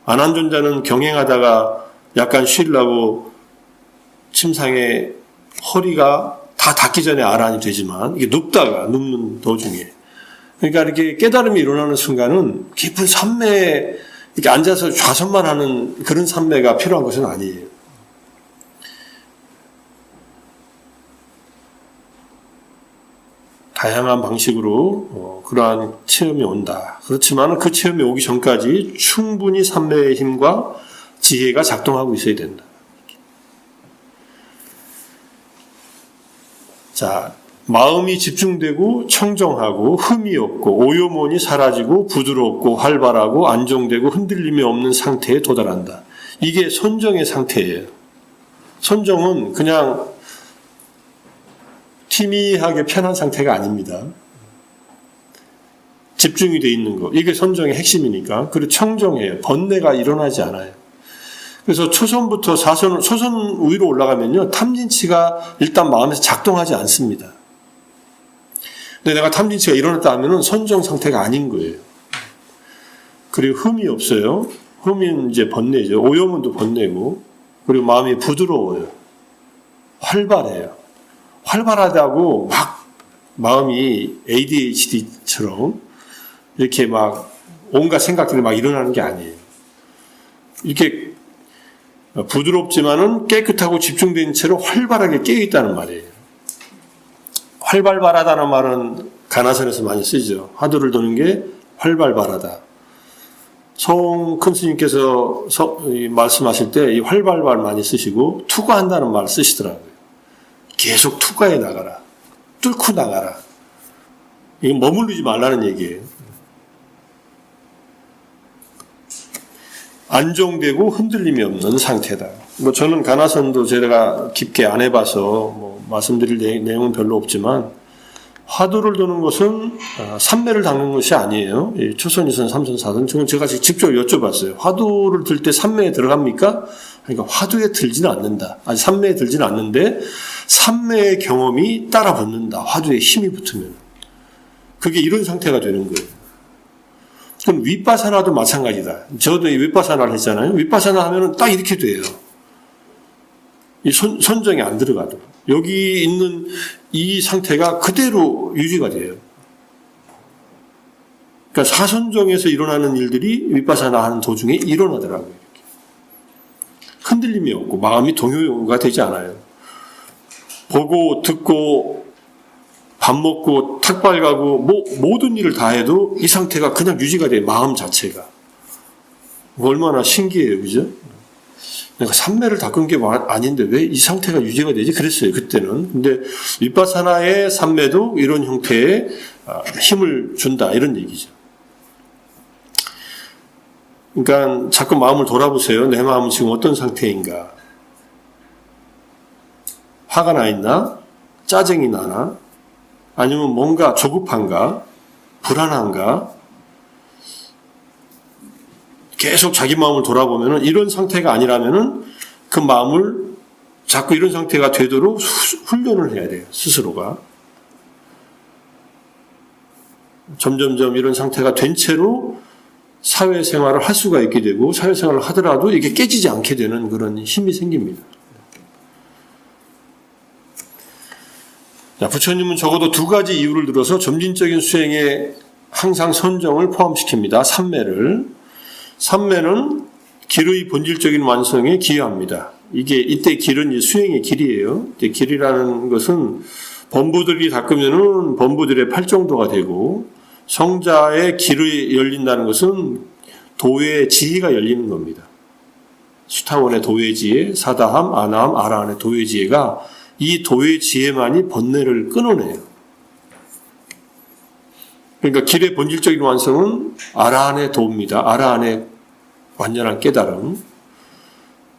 Speaker 1: 아난 존자는 경행하다가 약간 쉬려고 침상에 허리가 다 닿기 전에 아라한이 되지만 이게 눕는 도중에, 그러니까 이렇게 깨달음이 일어나는 순간은 깊은 산매에 이렇게 앉아서 좌선만 하는 그런 산매가 필요한 것은 아니에요. 다양한 방식으로 그러한 체험이 온다. 그렇지만 그 체험이 오기 전까지 충분히 산매의 힘과 지혜가 작동하고 있어야 된다. 자, 마음이 집중되고 청정하고 흠이 없고 오요몬이 사라지고 부드럽고 활발하고 안정되고 흔들림이 없는 상태에 도달한다. 이게 선정의 상태예요. 선정은 그냥 희미하게 편한 상태가 아닙니다. 집중이 돼 있는 거. 이게 선정의 핵심이니까. 그리고 청정해요. 번뇌가 일어나지 않아요. 그래서 초선부터 소선 위로 올라가면요, 탐진치가 일단 마음에서 작동하지 않습니다. 근데 내가 탐진치가 일어났다 하면은 선정 상태가 아닌 거예요. 그리고 흠이 없어요. 흠은 이제 번뇌죠. 오염은도 번뇌고, 그리고 마음이 부드러워요. 활발해요. 활발하다고 막 마음이 ADHD처럼 이렇게 막 온갖 생각들이 막 일어나는 게 아니에요. 이렇게 부드럽지만은 깨끗하고 집중된 채로 활발하게 깨어있다는 말이에요. 활발하다는 말은 가나선에서 많이 쓰죠. 화두를 도는 게 활발하다. 송 큰 스님께서 말씀하실 때 이 활발발 많이 쓰시고 투과한다는 말 쓰시더라고요. 계속 투과해 나가라. 뚫고 나가라. 이건 머무르지 말라는 얘기예요. 안정되고 흔들림이 없는 상태다. 저는 가나선도 제가 깊게 안 해봐서 말씀드릴 내용은 별로 없지만, 화두를 도는 것은 삼매를 닦는 것이 아니에요. 초선, 이선, 삼선, 사선. 저는 제가 직접 여쭤봤어요. 화두를 들 때 삼매에 들어갑니까? 그러니까 화두에 들지는 않는다. 아직 삼매에 들지는 않는데 삼매의 경험이 따라 붙는다. 화두에 힘이 붙으면. 그게 이런 상태가 되는 거예요. 그럼 윗바사나도 마찬가지다. 저도 이 윗바사나를 했잖아요. 윗바사나 하면은 딱 이렇게 돼요. 이 선정이 안 들어가도. 여기 있는 이 상태가 그대로 유지가 돼요. 그러니까 사선정에서 일어나는 일들이 윗바사나 하는 도중에 일어나더라고요. 이렇게. 흔들림이 없고 마음이 동요가 되지 않아요. 보고 듣고 밥 먹고 탁발 가고 모든 일을 다 해도 이 상태가 그냥 유지가 돼요. 마음 자체가. 얼마나 신기해요. 그죠? 내가 삼매를 닦은 게 아닌데 왜 이 상태가 유지가 되지? 그랬어요. 그때는. 근데 윗바사나의 삼매도 이런 형태의 힘을 준다. 이런 얘기죠. 그러니까 자꾸 마음을 돌아보세요. 내 마음은 지금 어떤 상태인가? 화가 나 있나? 짜증이 나나? 아니면 뭔가 조급한가? 불안한가? 계속 자기 마음을 돌아보면은 이런 상태가 아니라면은 그 마음을 자꾸 이런 상태가 되도록 훈련을 해야 돼요. 스스로가. 점점점 이런 상태가 된 채로 사회생활을 할 수가 있게 되고 사회생활을 하더라도 이게 깨지지 않게 되는 그런 힘이 생깁니다. 자, 부처님은 적어도 두 가지 이유를 들어서 점진적인 수행에 항상 선정을 포함시킵니다. 삼매는 길의 본질적인 완성에 기여합니다. 이때 길은 이제 수행의 길이에요. 이제 길이라는 것은 범부들이 닦으면은 범부들의 팔정도가 되고, 성자의 길이 열린다는 것은 도의 지혜가 열리는 겁니다. 수타원의 도의 지혜, 사다함, 아나함, 아라한의 도의 지혜가 이 도의 지혜만이 번뇌를 끊어내요. 그러니까 길의 본질적인 완성은 아라한의 도입니다. 아라한의 완전한 깨달음.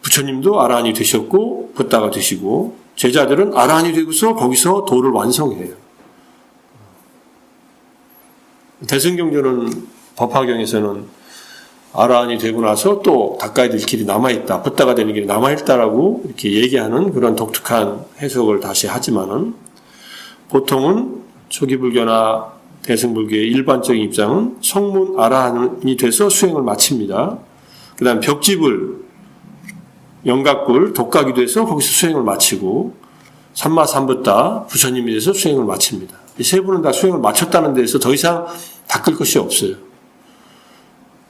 Speaker 1: 부처님도 아라한이 되셨고 붓다가 되시고 제자들은 아라한이 되고서 거기서 도를 완성해요. 대승경전은 법화경에서는 아라한이 되고 나서 또 닦아야 될 길이 남아있다, 붓다가 되는 길이 남아있다라고 이렇게 얘기하는 그런 독특한 해석을 다시 하지만은, 보통은 초기불교나 대승불교의 일반적인 입장은 성문 아라한이 돼서 수행을 마칩니다. 그 다음 벽지불, 영각불, 독각이 돼서 거기서 수행을 마치고, 삼마삼붓다, 부처님이 돼서 수행을 마칩니다. 이 세 분은 다 수행을 마쳤다는 데에서 더 이상 닦을 것이 없어요.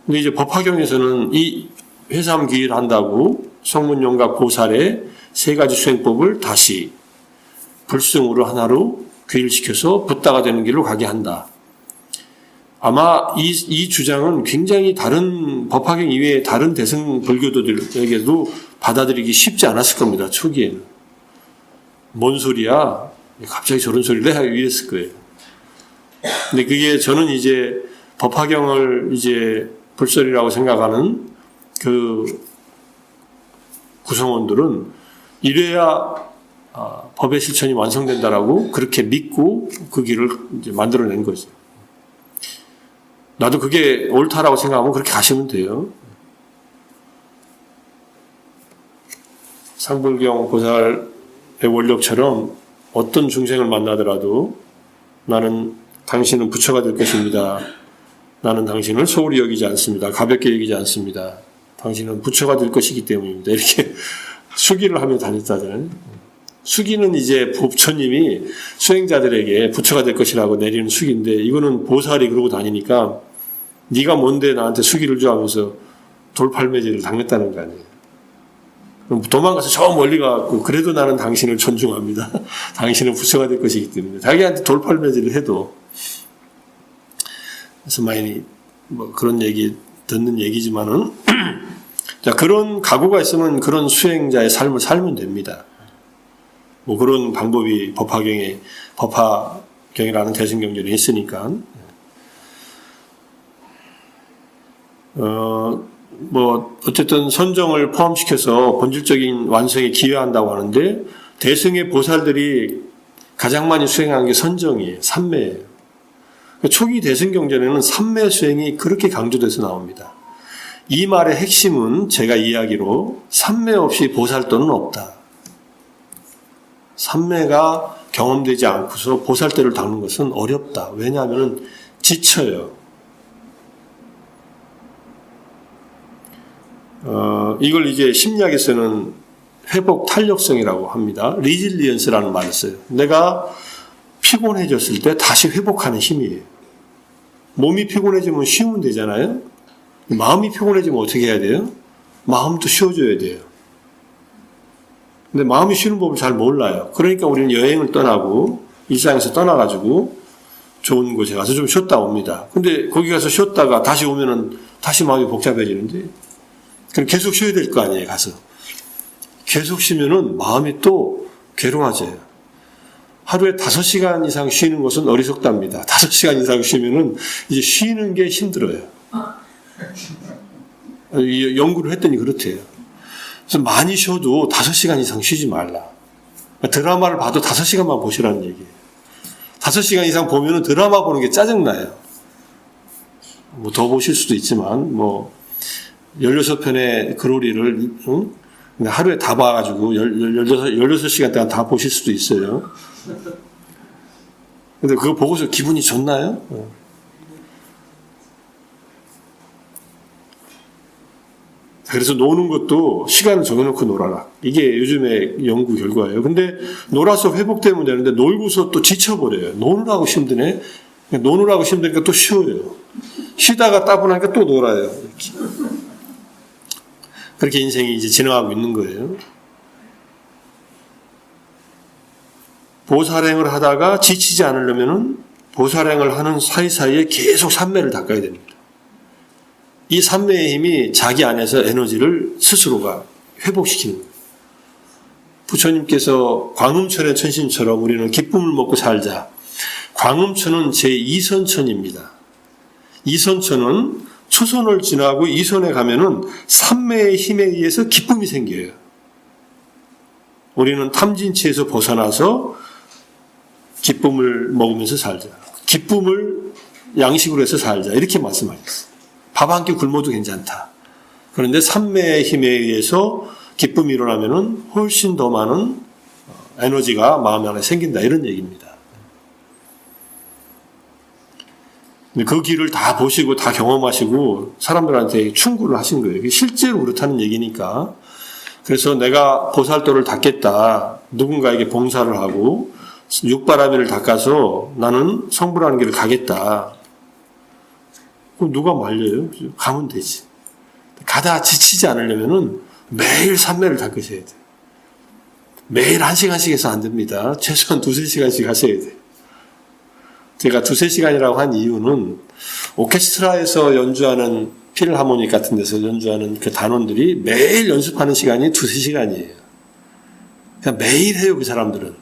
Speaker 1: 근데 이제 법화경에서는 이 회삼귀를 한다고 성문, 영각, 보살의 세 가지 수행법을 다시 불승으로 하나로 귀일시켜서 붓다가 되는 길로 가게 한다. 아마 이 주장은 굉장히 다른 법화경 이외의 다른 대승 불교도들에게도 받아들이기 쉽지 않았을 겁니다. 초기에는. 뭔 소리야? 갑자기 저런 소리를 해? 이랬을 거예요. 근데 그게 저는 이제 법화경을 이제 불설이라고 생각하는 그 구성원들은 이래야 법의 실천이 완성된다라고 그렇게 믿고 그 길을 이제 만들어낸 거죠. 나도 그게 옳다라고 생각하면 그렇게 가시면 돼요. 상불경 보살의 원력처럼 어떤 중생을 만나더라도 나는 당신은 부처가 될 것입니다. 나는 당신을 소홀히 여기지 않습니다. 가볍게 여기지 않습니다. 당신은 부처가 될 것이기 때문입니다. 이렇게 수기를 하며 다녔다잖아요. 수기는 이제 부처님이 수행자들에게 부처가 될 것이라고 내리는 수기인데, 이거는 보살이 그러고 다니니까 네가 뭔데 나한테 수기를 줘 하면서 돌팔매질을 당했다는 거 아니에요. 그럼 도망가서 저 멀리 가고 그래도 나는 당신을 존중합니다. 당신은 부처가 될 것이기 때문에. 자기한테 돌팔매질을 해도. 그래서 많이 뭐 그런 얘기 듣는 얘기지만은 자, 그런 각오가 있으면 그런 수행자의 삶을 살면 됩니다. 뭐 그런 방법이 법화경이라는 대승경전에 있으니까. 뭐 어쨌든 선정을 포함시켜서 본질적인 완성에 기여한다고 하는데, 대승의 보살들이 가장 많이 수행한 게 선정이에요. 삼매예요. 초기 대승경전에는 삼매 수행이 그렇게 강조돼서 나옵니다. 이 말의 핵심은 제가 이야기로 삼매 없이 보살도는 없다. 삼매가 경험되지 않고서 보살대를 닦는 것은 어렵다. 왜냐하면 지쳐요. 이걸 이제 심리학에서는 회복 탄력성이라고 합니다. 리질리언스라는 말을 써요. 내가 피곤해졌을 때 다시 회복하는 힘이에요. 몸이 피곤해지면 쉬면 되잖아요. 마음이 피곤해지면 어떻게 해야 돼요? 마음도 쉬어줘야 돼요. 근데 마음이 쉬는 법을 잘 몰라요. 그러니까 우리는 여행을 떠나고 일상에서 떠나가지고 좋은 곳에 가서 좀 쉬었다 옵니다. 근데 거기 가서 쉬었다가 다시 오면은 다시 마음이 복잡해지는데, 그럼 계속 쉬어야 될 거 아니에요, 가서. 계속 쉬면은 마음이 또 괴로워져요. 하루에 5시간 이상 쉬는 것은 어리석답니다. 5시간 이상 쉬면은 이제 쉬는 게 힘들어요. 연구를 했더니 그렇대요. 그래서 많이 쉬어도 5시간 이상 쉬지 말라. 드라마를 봐도 5시간만 보시라는 얘기예요. 5시간 이상 보면은 드라마 보는 게 짜증나요. 뭐 더 보실 수도 있지만, 뭐 16편의 글오리를 하루에 다 봐가지고 16시간 동안 다 보실 수도 있어요. 근데 그거 보고서 기분이 좋나요? 그래서 노는 것도 시간을 정해놓고 놀아라. 이게 요즘의 연구 결과예요. 근데 놀아서 회복되면 되는데 놀고서 또 지쳐버려요. 노느라고 힘드네. 노느라고 힘드니까 또 쉬어요. 쉬다가 따분하니까 또 놀아요. 이렇게. 그렇게 인생이 이제 진행하고 있는 거예요. 보살행을 하다가 지치지 않으려면은 보살행을 하는 사이사이에 계속 삼매를 닦아야 됩니다. 이 삼매의 힘이 자기 안에서 에너지를 스스로가 회복시키는 거예요. 부처님께서 광음천의 천신처럼 우리는 기쁨을 먹고 살자. 광음천은 제2선천입니다. 이선천은 초선을 지나고 이선에 가면은 삼매의 힘에 의해서 기쁨이 생겨요. 우리는 탐진치에서 벗어나서 기쁨을 먹으면서 살자. 기쁨을 양식으로 해서 살자. 이렇게 말씀하셨어요. 밥 한 끼 굶어도 괜찮다. 그런데 삼매의 힘에 의해서 기쁨이 일어나면은 훨씬 더 많은 에너지가 마음 안에 생긴다. 이런 얘기입니다. 그 길을 다 보시고 다 경험하시고 사람들한테 충고를 하신 거예요. 실제로 그렇다는 얘기니까. 그래서 내가 보살도를 닦겠다. 누군가에게 봉사를 하고 육바라밀을 닦아서 나는 성불하는 길을 가겠다. 그럼 누가 말려요? 가면 되지. 가다 지치지 않으려면은 매일 삼매를 닦으셔야 돼요. 매일 1시간씩 해서 안 됩니다. 최소한 2-3시간씩 하셔야 돼요. 제가 2-3시간이라고 한 이유는 오케스트라에서 연주하는 필하모닉 같은 데서 연주하는 그 단원들이 매일 연습하는 시간이 2-3시간이에요. 그냥 매일 해요, 그 사람들은.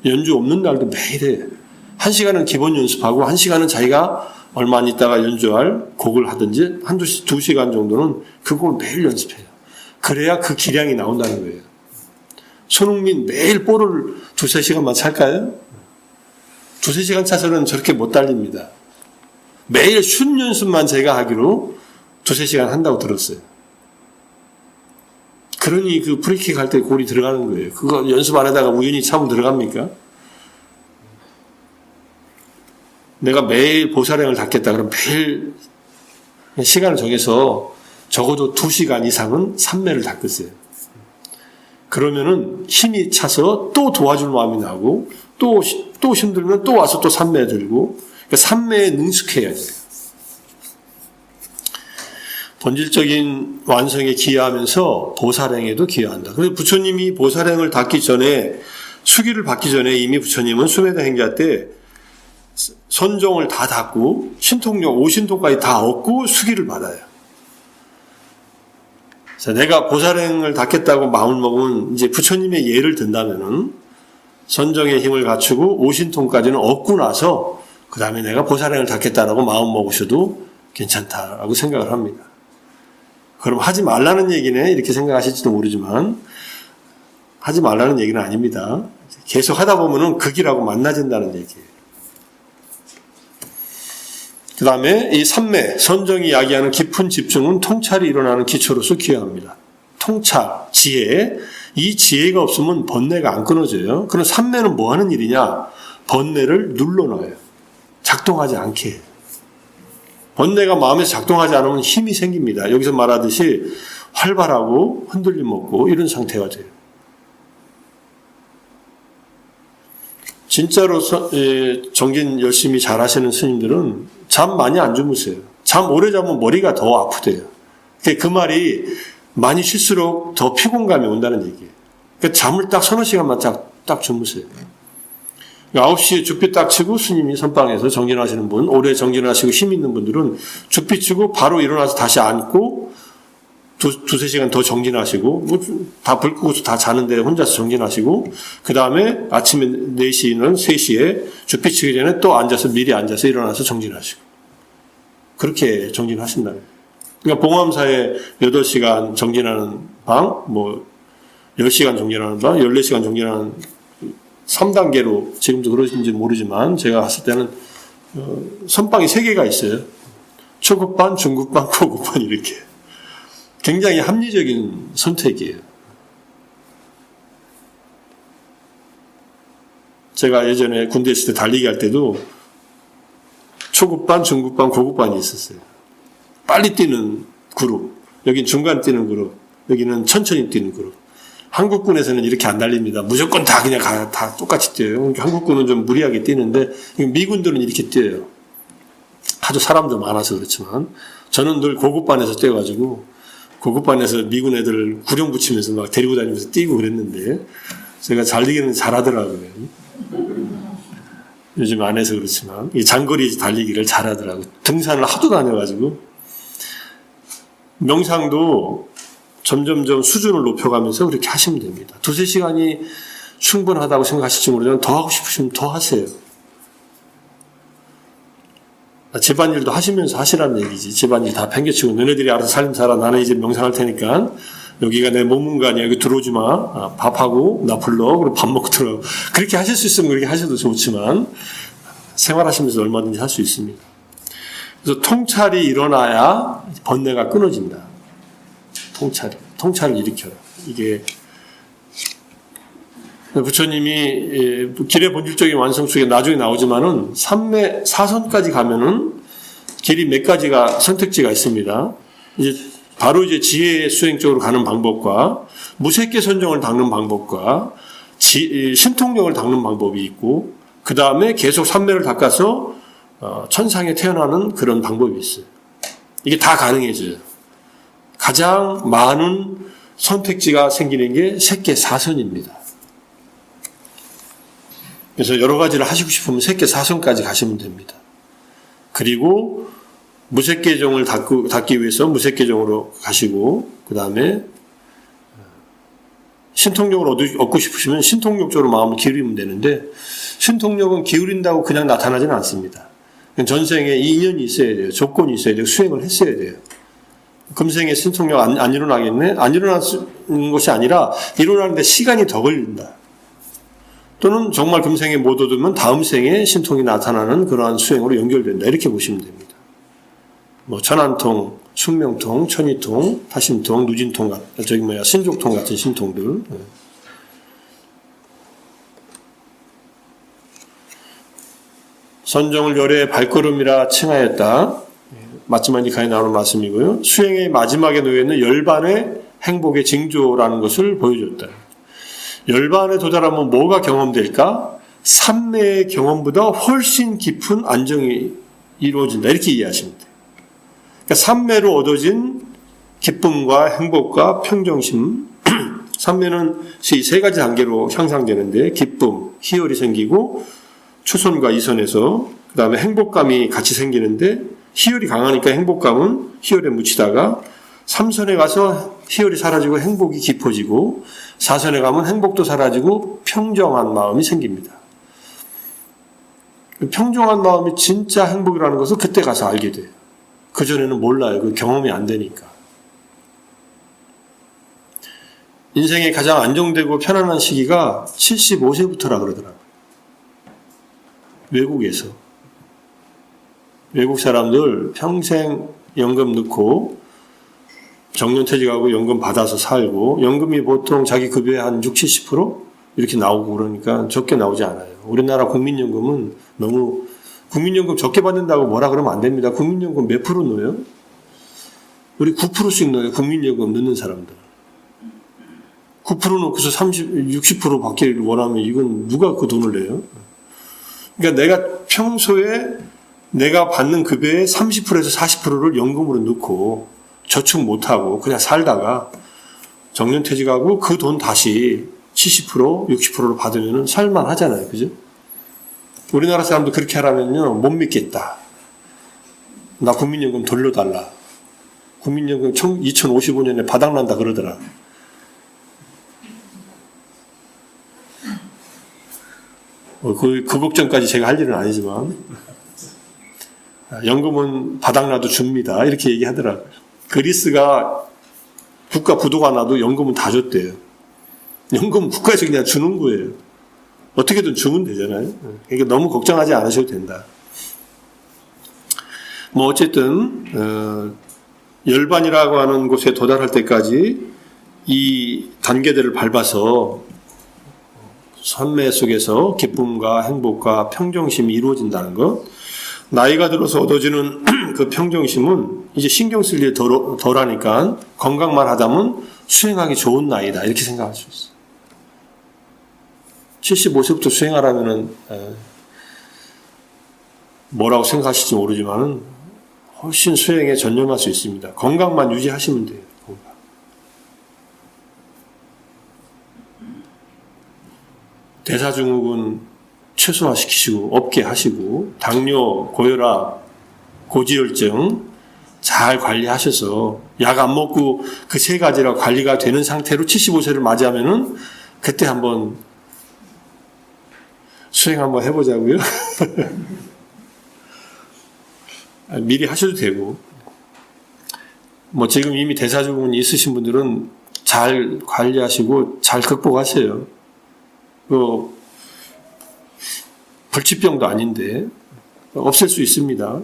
Speaker 1: 연주 없는 날도 매일 해요. 1시간은 기본 연습하고 1시간은 자기가 얼마 안 있다가 연주할 곡을 하든지 2시간 정도는 그 곡을 매일 연습해요. 그래야 그 기량이 나온다는 거예요. 손흥민 매일 볼을 2-3시간만 찰까요? 2-3시간 차서는 저렇게 못 달립니다. 매일 슛 연습만 제가 하기로 2-3시간 한다고 들었어요. 그러니 그 프리킥 할 때 골이 들어가는 거예요. 그거 연습 안 하다가 우연히 차면 들어갑니까? 내가 매일 보살행을 닦겠다. 그럼 매일 시간을 정해서 적어도 2시간 이상은 삼매를 닦으세요. 그러면은 힘이 차서 또 도와줄 마음이 나고 또 힘들면 또 와서 또 삼매 들고 그러니까 삼매에 능숙해야 돼요. 본질적인 완성에 기여하면서 보살행에도 기여한다. 그래서 부처님이 보살행을 닦기 전에 수기를 받기 전에 이미 부처님은 수매다 행자 때 선종을 다 닦고 신통력 5신통까지 다 얻고 수기를 받아요. 그래서 내가 보살행을 닦겠다고 마음을 먹으면 이제 부처님의 예를 든다면은 선정의 힘을 갖추고 5신통까지는 얻고 나서 그 다음에 내가 보살행을 닦겠다라고 마음 먹으셔도 괜찮다라고 생각을 합니다. 그럼 하지 말라는 얘기네 이렇게 생각하실지도 모르지만 하지 말라는 얘기는 아닙니다. 계속 하다 보면은 그 길하고 만나진다는 얘기예요. 그 다음에 이 삼매, 선정이 야기하는 깊은 집중은 통찰이 일어나는 기초로서 기여합니다. 통찰, 지혜. 이 지혜가 없으면 번뇌가 안 끊어져요. 그럼 삼매는 뭐 하는 일이냐? 번뇌를 눌러놔요. 작동하지 않게 해요. 번뇌가 마음에서 작동하지 않으면 힘이 생깁니다. 여기서 말하듯이 활발하고 흔들림 없고 이런 상태가 돼요. 진짜로 정진 열심히 잘하시는 스님들은 잠 많이 안 주무세요. 잠 오래 자면 머리가 더 아프대요. 그 말이 많이 쉴수록 더 피곤감이 온다는 얘기예요. 그러니까 잠을 딱 3-4시간만 딱 주무세요. 9시에 죽빛 딱 치고 스님이 선방에서 정진하시는 분, 오래 정진하시고 힘 있는 분들은 죽빛 치고 바로 일어나서 다시 앉고 2-3시간 더 정진하시고 다 불 끄고서 다 자는데 혼자서 정진하시고 그 다음에 아침에 4시는 3시에 죽빛 치기 전에 또 미리 앉아서 일어나서 정진하시고 그렇게 정진하신다. 그러니까 봉암사에 8시간 정진하는 방, 10시간 정진하는 방, 14시간 정진하는 3단계로 지금도 그러신지 모르지만 제가 갔을 때는 선방이 3개가 있어요. 초급반, 중급반, 고급반 이렇게. 굉장히 합리적인 선택이에요. 제가 예전에 군대 있을 때 달리기 할 때도 초급반, 중급반, 고급반이 있었어요. 빨리 뛰는 그룹. 여긴 중간 뛰는 그룹, 여기는 천천히 뛰는 그룹. 한국군에서는 이렇게 안 달립니다. 무조건 다 그냥 다 똑같이 뛰어요. 그러니까 한국군은 좀 무리하게 뛰는데 미군들은 이렇게 뛰어요. 아주 사람도 많아서 그렇지만 저는 늘 고급반에서 뛰어가지고 고급반에서 미군 애들 구령 붙이면서 막 데리고 다니면서 뛰고 그랬는데 제가 잘 뛰기는 잘하더라고요. 요즘 안 해서 그렇지만 이 장거리 달리기를 잘하더라고요. 등산을 하도 다녀가지고 명상도 점점점 수준을 높여가면서 그렇게 하시면 됩니다. 2-3시간이 충분하다고 생각하실지 모르지만 더 하고 싶으시면 더 하세요. 집안일도 하시면서 하시라는 얘기지. 집안일 다 팽개치고 너네들이 알아서 살림 살아. 나는 이제 명상할 테니까 여기가 내 몸문간이야. 여기 들어오지 마. 밥하고 나 불러. 그리고 밥 먹고 들어. 그렇게 하실 수 있으면 그렇게 하셔도 좋지만 생활하시면서 얼마든지 할 수 있습니다. 그래서 통찰이 일어나야 번뇌가 끊어진다. 통찰을 일으켜라. 이게 부처님이 길의 본질적인 완성 속에 나중에 나오지만은 3매 4선까지 가면은 길이 몇 가지가 선택지가 있습니다. 이제 바로 이제 지혜 수행 쪽으로 가는 방법과 무색계 선정을 닦는 방법과 신통력을 닦는 방법이 있고 그 다음에 계속 3매를 닦아서 천상에 태어나는 그런 방법이 있어요. 이게 다 가능해져요. 가장 많은 선택지가 생기는 게 색계 4선입니다. 그래서 여러 가지를 하시고 싶으면 색계 4선까지 가시면 됩니다. 그리고 무색계종을 닦기 위해서 무색계종으로 가시고 그 다음에 신통력을 얻고 싶으시면 신통력 쪽으로 마음을 기울이면 되는데 신통력은 기울인다고 그냥 나타나지는 않습니다. 전생에 인연이 있어야 돼요. 조건이 있어야 돼요. 수행을 했어야 돼요. 금생에 신통력 안 일어나겠네? 안 일어나는 것이 아니라 일어나는데 시간이 더 걸린다. 또는 정말 금생에 못 얻으면 다음 생에 신통이 나타나는 그러한 수행으로 연결된다. 이렇게 보시면 됩니다. 뭐 천안통, 숙명통, 천이통, 타심통, 누진통, 신족통 같은 신통들. 선정을 열의 발걸음이라 칭하였다. 마지막에 나오는 말씀이고요. 수행의 마지막에 놓여있는 열반의 행복의 징조라는 것을 보여줬다. 열반에 도달하면 뭐가 경험될까? 삼매의 경험보다 훨씬 깊은 안정이 이루어진다. 이렇게 이해하시면 돼요. 그러니까 삼매로 얻어진 기쁨과 행복과 평정심. 삼매는 세 가지 단계로 향상되는데 기쁨, 희열이 생기고 추선과 이선에서 그 다음에 행복감이 같이 생기는데 희열이 강하니까 행복감은 희열에 묻히다가 3선에 가서 희열이 사라지고 행복이 깊어지고 4선에 가면 행복도 사라지고 평정한 마음이 생깁니다. 평정한 마음이 진짜 행복이라는 것을 그때 가서 알게 돼요. 그전에는 몰라요. 그 경험이 안 되니까. 인생의 가장 안정되고 편안한 시기가 75세부터라 그러더라고요. 외국에서. 외국 사람들 평생 연금 넣고 정년퇴직하고 연금 받아서 살고 연금이 보통 자기 급여의 한 60-70% 이렇게 나오고 그러니까 적게 나오지 않아요. 우리나라 국민연금은 너무 국민연금 적게 받는다고 뭐라 그러면 안 됩니다. 국민연금 몇 프로 넣어요? 우리 9%씩 넣어요. 국민연금 넣는 사람들. 9% 넣고서 60% 받기를 원하면 이건 누가 그 돈을 내요? 그러니까 내가 평소에 내가 받는 급여의 30%에서 40%를 연금으로 넣고 저축 못하고 그냥 살다가 정년퇴직하고 그 돈 다시 70%, 60%로 받으면 살만하잖아요. 그죠? 우리나라 사람도 그렇게 하라면요. 못 믿겠다. 나 국민연금 돌려달라. 국민연금 2055년에 바닥난다 그러더라. 그 걱정까지 제가 할 일은 아니지만 연금은 바닥나도 줍니다. 이렇게 얘기하더라고요. 그리스가 국가 부도가 나도 연금은 다 줬대요. 연금은 국가에서 그냥 주는 거예요. 어떻게든 주면 되잖아요. 그러니까 너무 걱정하지 않으셔도 된다. 뭐 어쨌든 열반이라고 하는 곳에 도달할 때까지 이 단계들을 밟아서 선매 속에서 기쁨과 행복과 평정심이 이루어진다는 것. 나이가 들어서 얻어지는 그 평정심은 이제 신경 쓸 일이 덜하니까 건강만 하다면 수행하기 좋은 나이다 이렇게 생각할 수 있어요. 75세부터 수행하라면은 뭐라고 생각하실지 모르지만은 훨씬 수행에 전념할 수 있습니다. 건강만 유지하시면 돼요. 건강. 대사증후군 최소화시키시고 없게 하시고 당뇨, 고혈압, 고지혈증 잘 관리하셔서 약 안 먹고 그 세 가지가 관리가 되는 상태로 75세를 맞이하면은 그때 한번 수행 한번 해보자고요. 미리 하셔도 되고 뭐 지금 이미 대사증후군이 있으신 분들은 잘 관리하시고 잘 극복하세요. 불치병도 아닌데 없앨 수 있습니다.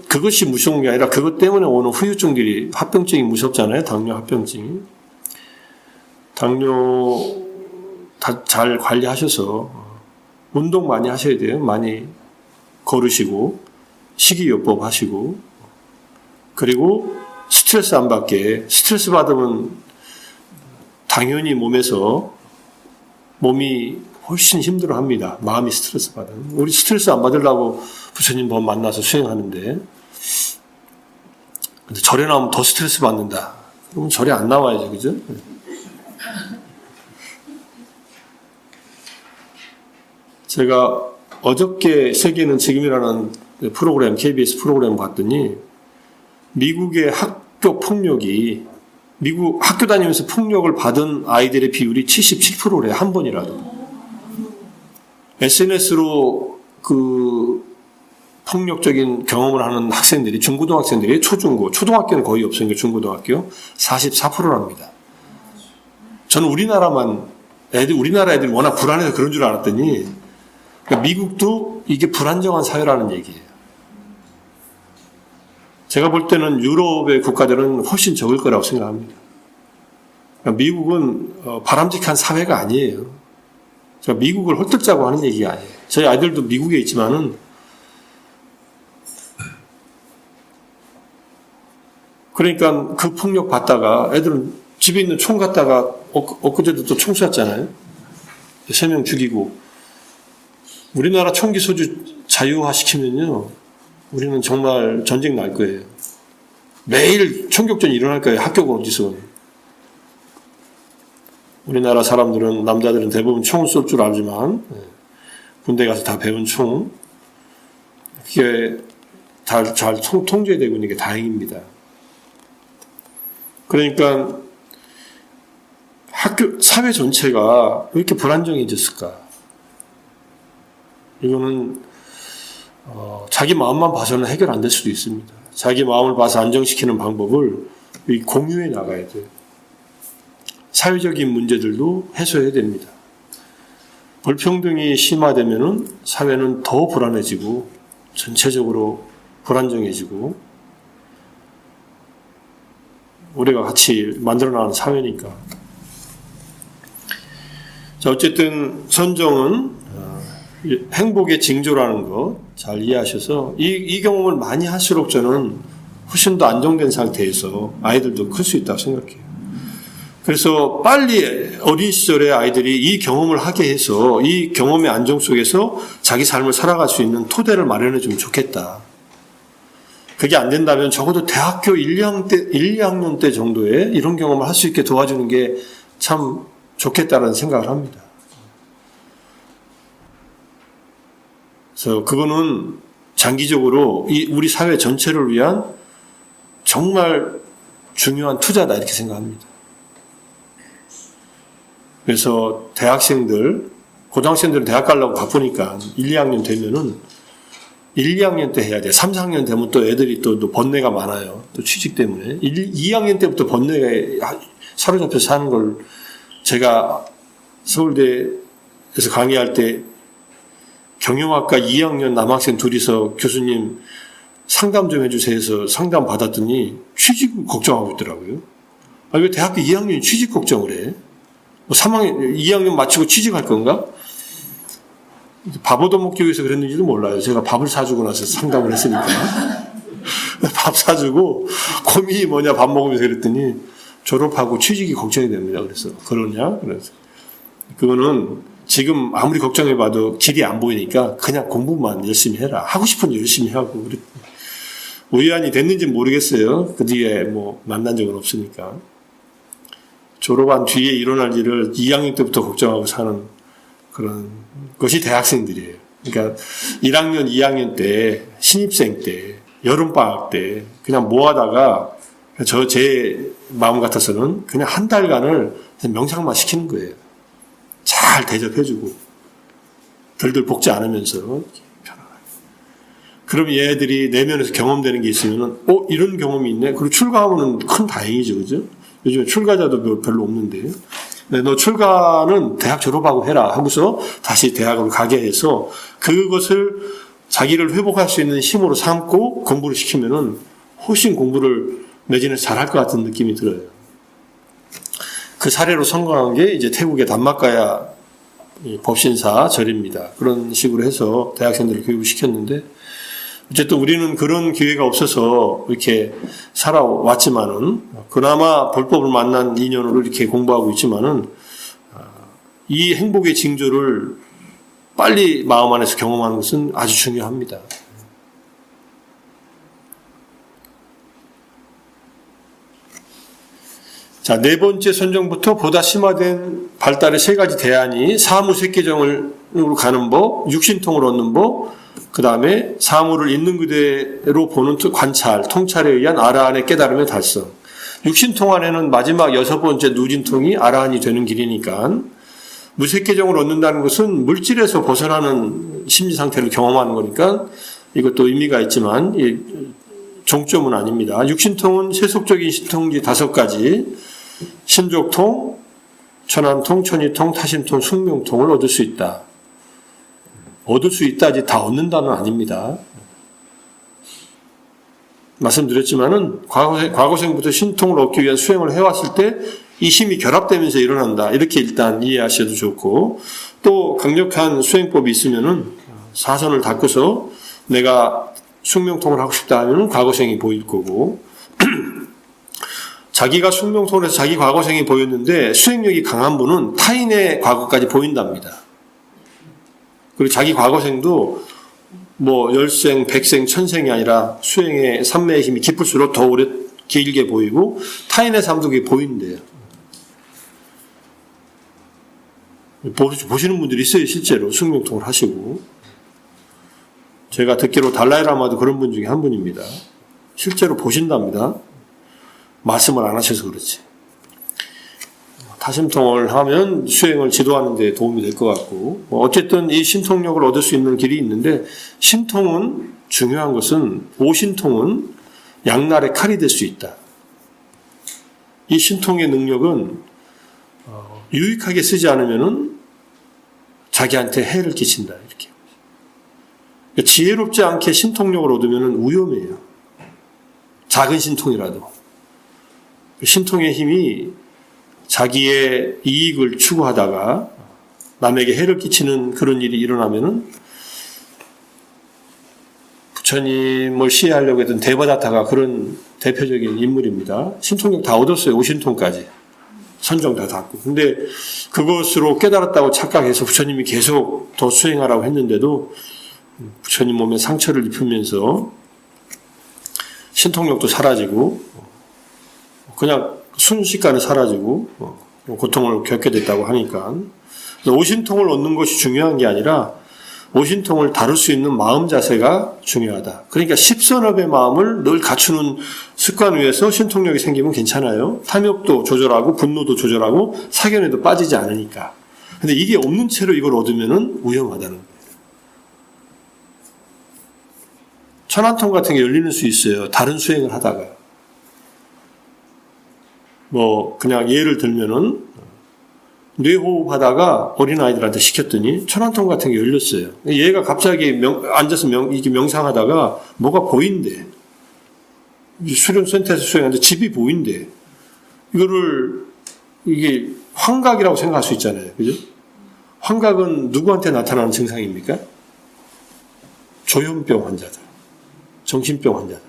Speaker 1: 그것이 무서운 게 아니라 그것 때문에 오는 후유증들이 합병증이 무섭잖아요. 당뇨 합병증이. 당뇨 잘 관리하셔서 운동 많이 하셔야 돼요. 많이 걸으시고 식이요법 하시고 그리고 스트레스 안 받게. 스트레스 받으면 당연히 몸이 훨씬 힘들어합니다. 마음이 스트레스 받으면. 우리 스트레스 안 받으려고 부처님 법 만나서 수행하는데 근데 절에 나오면 더 스트레스 받는다. 그러면 절에 안 나와야죠. 그죠? 제가 어저께 세계는 지금이라는 프로그램, KBS 프로그램 봤더니 미국의 학교 폭력이 미국 학교 다니면서 폭력을 받은 아이들의 비율이 77%래. 한 번이라도. SNS로 그 폭력적인 경험을 하는 학생들이 중고등학생들이 초등학교는 거의 없으니까 중고등학교 44%랍니다. 저는 우리나라 애들이 워낙 불안해서 그런 줄 알았더니 그러니까 미국도 이게 불안정한 사회라는 얘기예요. 제가 볼 때는 유럽의 국가들은 훨씬 적을 거라고 생각합니다. 그러니까 미국은 바람직한 사회가 아니에요. 제가 미국을 헐뜯자고 하는 얘기가 아니에요. 저희 아이들도 미국에 있지만은 그러니까 그 폭력 받다가 애들은 집에 있는 총 갖다가 엊그제도 또 총 쐈잖아요. 3명 죽이고. 우리나라 총기 소지 자유화 시키면요. 우리는 정말 전쟁 날 거예요. 매일 총격전이 일어날 거예요. 학교가 어디서. 우리나라 사람들은, 남자들은 대부분 총을 쏠 줄 알지만, 군대 가서 다 배운 총, 그게 잘 통제되고 있는 게 다행입니다. 그러니까, 사회 전체가 왜 이렇게 불안정해졌을까? 이거는, 자기 마음만 봐서는 해결 안 될 수도 있습니다. 자기 마음을 봐서 안정시키는 방법을 공유해 나가야 돼요. 사회적인 문제들도 해소해야 됩니다. 불평등이 심화되면은 사회는 더 불안해지고 전체적으로 불안정해지고 우리가 같이 만들어 나가는 사회니까. 자, 어쨌든 선정은 행복의 징조라는 거 잘 이해하셔서 이 경험을 많이 할수록 저는 훨씬 더 안정된 상태에서 아이들도 클 수 있다고 생각해요. 그래서 빨리 어린 시절에 아이들이 이 경험을 하게 해서 이 경험의 안정 속에서 자기 삶을 살아갈 수 있는 토대를 마련해 주면 좋겠다. 그게 안 된다면 적어도 대학교 1, 2학년 때 정도에 이런 경험을 할 수 있게 도와주는 게 참 좋겠다라는 생각을 합니다. 그래서 그거는 장기적으로 우리 사회 전체를 위한 정말 중요한 투자다 이렇게 생각합니다. 그래서 대학생들, 고등학생들은 대학 가려고 바쁘니까 1, 2학년 되면은 1, 2학년 때 해야 돼. 3, 4학년 되면 또 애들이 또 번뇌가 많아요. 또 취직 때문에. 2학년 때부터 번뇌에 사로잡혀서 사는 걸 제가 서울대에서 강의할 때 경영학과 2학년 남학생 둘이서 교수님 상담 좀 해주세요 해서 상담 받았더니 취직 걱정하고 있더라고요. 왜 대학교 2학년이 취직 걱정을 해? 3학년, 2학년 마치고 취직할 건가? 밥 얻어먹기 위해서 그랬는지도 몰라요. 제가 밥을 사주고 나서 상담을 했으니까. 밥 사주고 고민이 뭐냐 밥 먹으면서 그랬더니 졸업하고 취직이 걱정이 됩니다. 그래서 그러냐? 그래서 그거는 지금 아무리 걱정해봐도 길이 안 보이니까 그냥 공부만 열심히 해라. 하고 싶은 일 열심히 하고 그랬더니 우연히 됐는지 모르겠어요. 그 뒤에 뭐 만난 적은 없으니까. 졸업한 뒤에 일어날 일을 2학년 때부터 걱정하고 사는 그런 것이 대학생들이에요. 그러니까 1학년, 2학년 때, 신입생 때, 여름방학 때 그냥 뭐 하다가 제 마음 같아서는 그냥 한 달간을 명상만 시키는 거예요. 잘 대접해주고 덜덜 볶지 않으면서 편안하게. 그럼 얘들이 내면에서 경험되는 게 있으면은 이런 경험이 있네. 그리고 출가하면은 큰 다행이죠, 그죠? 요즘에 출가자도 별로 없는데. 너 출가는 대학 졸업하고 해라 하고서 다시 대학으로 가게 해서 그것을 자기를 회복할 수 있는 힘으로 삼고 공부를 시키면은 훨씬 공부를 내지는 잘할 것 같은 느낌이 들어요. 그 사례로 성공한 게 이제 태국의 담마가야 법신사 절입니다. 그런 식으로 해서 대학생들을 교육을 시켰는데 어쨌든 우리는 그런 기회가 없어서 이렇게 살아왔지만은 그나마 불법을 만난 인연으로 이렇게 공부하고 있지만은 이 행복의 징조를 빨리 마음 안에서 경험하는 것은 아주 중요합니다. 자, 네 번째 선정부터 보다 심화된 발달의 세 가지 대안이 사무색계정으로 가는 법, 육신통을 얻는 법, 그 다음에 사물을 있는 그대로 보는 관찰, 통찰에 의한 아라한의 깨달음의 달성. 육신통 안에는 마지막 6번째 누진통이 아라한이 되는 길이니까 무색계정을 얻는다는 것은 물질에서 벗어나는 심리 상태를 경험하는 거니까 이것도 의미가 있지만 종점은 아닙니다. 육신통은 세속적인 신통지 5가지, 신족통, 천안통, 천이통, 타심통, 숙명통을 얻을 수 있다. 얻을 수 있다지 다 얻는다는 아닙니다. 말씀드렸지만은 과거생부터 신통을 얻기 위한 수행을 해왔을 때 이 힘이 결합되면서 일어난다. 이렇게 일단 이해하셔도 좋고 또 강력한 수행법이 있으면은 사선을 닦고서 내가 숙명통을 하고 싶다 하면은 과거생이 보일 거고 자기가 숙명통을 해서 자기 과거생이 보였는데 수행력이 강한 분은 타인의 과거까지 보인답니다. 그리고 자기 과거생도 뭐 열생, 백생, 천생이 아니라 수행의 삼매의 힘이 깊을수록 더 오래 길게 보이고 타인의 삶도 그게 보인대요. 보시는 분들이 있어요. 실제로 숙명통을 하시고 제가 듣기로 달라이라마도 그런 분 중에 한 분입니다. 실제로 보신답니다. 말씀을 안 하셔서 그렇지. 타심통을 하면 수행을 지도하는 데 도움이 될 것 같고 어쨌든 이 신통력을 얻을 수 있는 길이 있는데 신통은 중요한 것은 오신통은 양날의 칼이 될 수 있다. 이 신통의 능력은 유익하게 쓰지 않으면은 자기한테 해를 끼친다. 이렇게 그러니까 지혜롭지 않게 신통력을 얻으면은 위험해요. 작은 신통이라도 신통의 힘이 자기의 이익을 추구하다가 남에게 해를 끼치는 그런 일이 일어나면은 부처님을 시해하려고 했던 대바다타가 그런 대표적인 인물입니다. 신통력 다 얻었어요. 오신통까지. 선정 다 닫고. 근데 그것으로 깨달았다고 착각해서 부처님이 계속 더 수행하라고 했는데도 부처님 몸에 상처를 입히면서 신통력도 사라지고 그냥 순식간에 사라지고 고통을 겪게 됐다고 하니까 오신통을 얻는 것이 중요한 게 아니라 오신통을 다룰 수 있는 마음 자세가 중요하다. 그러니까 십선업의 마음을 늘 갖추는 습관 위에서 신통력이 생기면 괜찮아요. 탐욕도 조절하고 분노도 조절하고 사견에도 빠지지 않으니까. 근데 이게 없는 채로 이걸 얻으면은 위험하다는 거예요. 천안통 같은 게 열리는 수 있어요. 다른 수행을 하다가. 뭐 그냥 예를 들면은 뇌호흡 하다가 어린아이들한테 시켰더니 천안통 같은 게 열렸어요. 얘가 갑자기 앉아서 이게 명상하다가 뭐가 보인대. 수련센터에서 수행하는데 집이 보인대. 이게 환각이라고 생각할 수 있잖아요. 그죠? 환각은 누구한테 나타나는 증상입니까? 조현병 환자들, 정신병 환자들.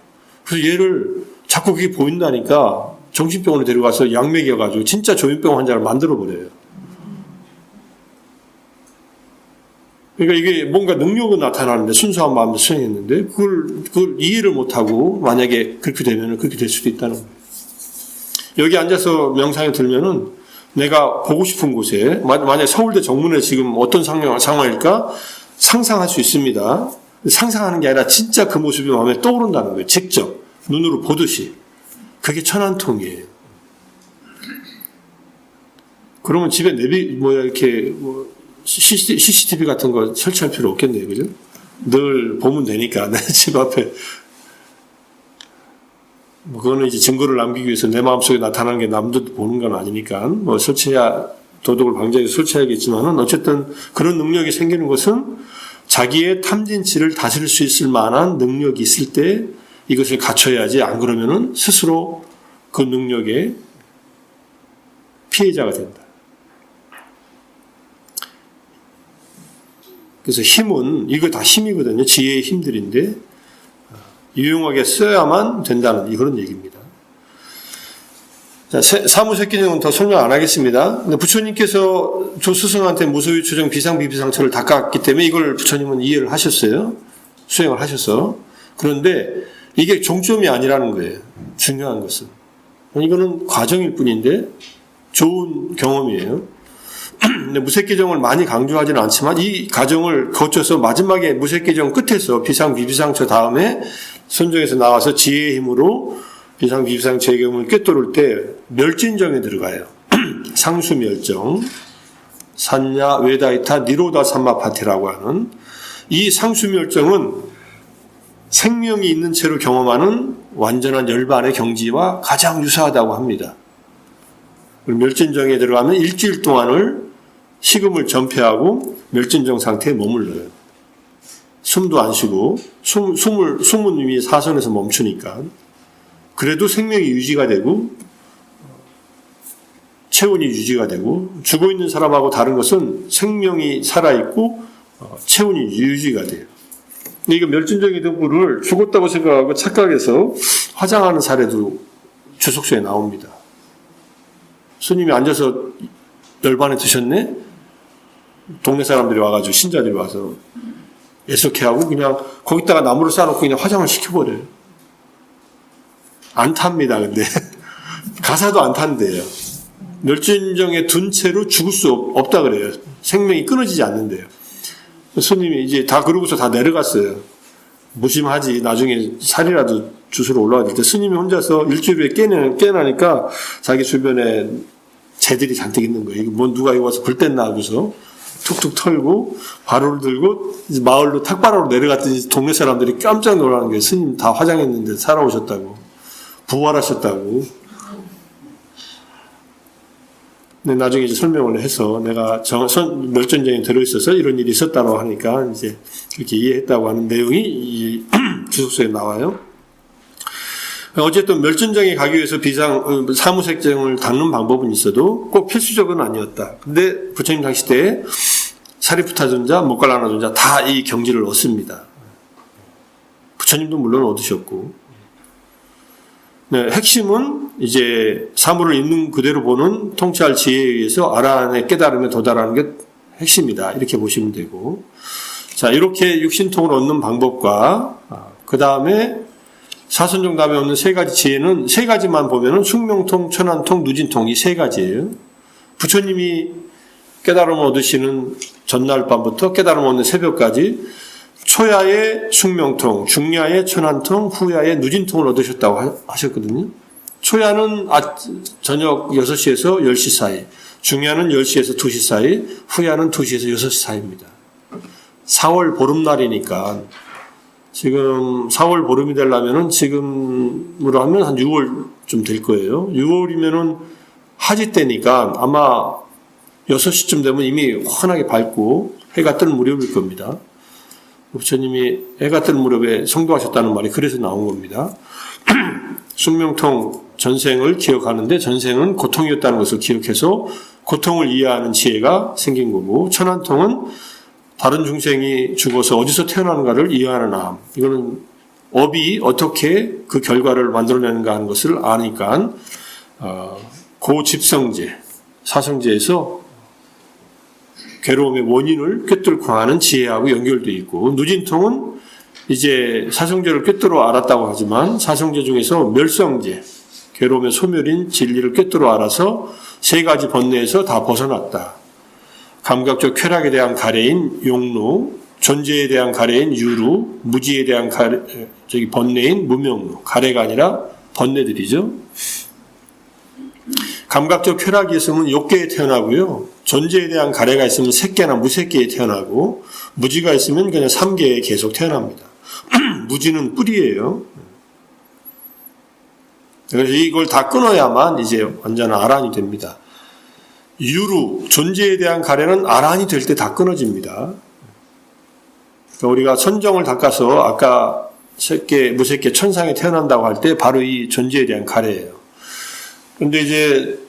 Speaker 1: 그래서 얘를 자꾸 그게 보인다니까 정신병원에 데려가서 약 먹여가지고 진짜 조현병 환자를 만들어버려요. 그러니까 이게 뭔가 능력은 나타나는데 순수한 마음으로 수행했는데 그걸 이해를 못하고 만약에 그렇게 되면 그렇게 될 수도 있다는 거예요. 여기 앉아서 명상에 들면은 내가 보고 싶은 곳에 만약 서울대 정문에 지금 어떤 상황일까 상상할 수 있습니다. 상상하는 게 아니라 진짜 그 모습이 마음에 떠오른다는 거예요. 직접 눈으로 보듯이. 그게 천안통이에요. 그러면 집에 이렇게 CCTV 같은 거 설치할 필요 없겠네요. 그죠? 늘 보면 되니까, 내 집 앞에. 그거는 이제 증거를 남기기 위해서 내 마음속에 나타나는 게 남도 보는 건 아니니까, 도덕을 방지하기 위해서 설치해야겠지만은, 어쨌든 그런 능력이 생기는 것은 자기의 탐진치를 다스릴 수 있을 만한 능력이 있을 때 이것을 갖춰야지, 안 그러면은 스스로 그 능력의 피해자가 된다. 그래서 힘은, 이거 다 힘이거든요. 지혜의 힘들인데, 유용하게 써야만 된다는 그런 얘기입니다. 자, 사무새끼는 더 설명 안 하겠습니다. 근데 부처님께서 조스승한테 무소유, 추정, 비상, 비비상처를 닦았기 때문에 이걸 부처님은 이해를 하셨어요. 수행을 하셔서. 그런데 이게 종점이 아니라는 거예요. 중요한 것은. 이거는 과정일 뿐인데 좋은 경험이에요. 근데 무색계정을 많이 강조하지는 않지만 이 과정을 거쳐서 마지막에 무색계정 끝에서 비상, 비비상처 다음에 선정에서 나와서 지혜의 힘으로 비상, 비비상처 경험을 꿰뚫을 때 멸진정에 들어가요. 상수멸정, 산야, 외다이타, 니로다 삼마파티라고 하는 이 상수멸정은 생명이 있는 채로 경험하는 완전한 열반의 경지와 가장 유사하다고 합니다. 멸진정에 들어가면 일주일 동안을 식음을 전폐하고 멸진정 상태에 머물러요. 숨도 안 쉬고 숨은 이미 사선에서 멈추니까 그래도 생명이 유지가 되고 체온이 유지가 되고 죽어 있는 사람하고 다른 것은 생명이 살아있고 체온이 유지가 돼요. 이거 멸진정의 등불을 죽었다고 생각하고 착각해서 화장하는 사례도 주석서에 나옵니다. 스님이 앉아서 열반에 드셨네? 동네 사람들이 와가지고 신자들이 와서 애석해하고 그냥 거기다가 나무를 쌓아놓고 그냥 화장을 시켜버려요. 안 탑니다. 근데 가사도 안 탄대요. 멸진정에 둔 채로 죽을 수 없다 그래요. 생명이 끊어지지 않는데요. 스님이 이제 다 그러고서 다 내려갔어요. 무심하지. 나중에 살이라도 주스러 올라갈 때 스님이 혼자서 일주일 후에 깨나니까 자기 주변에 재들이 잔뜩 있는 거예요. 뭐 누가 이거 와서 불 뗐나 하고서 툭툭 털고 바로를 들고 이제 마을로 탁바라로 내려갔더니 동네 사람들이 깜짝 놀라는 거예요. 스님 다 화장했는데 살아오셨다고. 부활하셨다고. 근데 나중에 이제 설명을 해서 내가 멸전정에 들어있어서 이런 일이 있었다고 하니까 이제 그렇게 이해했다고 하는 내용이 이 주석서에 나와요. 어쨌든 멸전정에 가기 위해서 사무색정을 닦는 방법은 있어도 꼭 필수적은 아니었다. 근데 부처님 당시 때 사리푸타 존자, 모갈라나 존자 다 이 경지를 얻습니다. 부처님도 물론 얻으셨고. 네, 핵심은 이제 사물을 있는 그대로 보는 통치할 지혜에 의해서 알아내 깨달음에 도달하는 게 핵심이다. 이렇게 보시면 되고. 자, 이렇게 육신통을 얻는 방법과 그 다음에 사선정 다음에 얻는 세 가지 지혜는 세 가지만 보면은 숙명통, 천안통, 누진통 이 세 가지예요. 부처님이 깨달음을 얻으시는 전날 밤부터 깨달음을 얻는 새벽까지 초야의 숙명통, 중야의 천안통, 후야의 누진통을 얻으셨다고 하셨거든요. 초야는 저녁 6시에서 10시 사이, 중야는 10시에서 2시 사이, 후야는 2시에서 6시 사이입니다. 4월 보름날이니까 지금 4월 보름이 되려면은 지금으로 하면 한 6월쯤 될 거예요. 6월이면은 하지 때니까 아마 6시쯤 되면 이미 환하게 밝고 해가 뜰 무렵일 겁니다. 부처님이 해가 뜰 무렵에 성도하셨다는 말이 그래서 나온 겁니다. 숙명통, 전생을 기억하는데 전생은 고통이었다는 것을 기억해서 고통을 이해하는 지혜가 생긴 거고, 천한통은 다른 중생이 죽어서 어디서 태어나는가를 이해하는 암. 이거는 업이 어떻게 그 결과를 만들어내는가 하는 것을 아니까 고집성제, 사성제에서 괴로움의 원인을 꿰뚫고 하는 지혜하고 연결되어 있고, 누진통은 이제 사성제를 꿰뚫어 알았다고 하지만 사성제 중에서 멸성제, 괴로움의 소멸인 진리를 꿰뚫어 알아서 세 가지 번뇌에서 다 벗어났다. 감각적 쾌락에 대한 가래인 용루, 존재에 대한 가래인 유루, 무지에 대한 번뇌인 무명루. 가래가 아니라 번뇌들이죠. 감각적 쾌락이 있으면 욕계에 태어나고요. 존재에 대한 가래가 있으면 색계나 무색계에 태어나고, 무지가 있으면 그냥 삼계에 계속 태어납니다. 무지는 뿌리예요. 그래서 이걸 다 끊어야만 이제 완전 아란이 됩니다. 유루, 존재에 대한 가래는 아란이 될 때 다 끊어집니다. 그러니까 우리가 선정을 닦아서 아까 색계, 무색계, 천상에 태어난다고 할 때 바로 이 존재에 대한 가래예요. 그런데 이제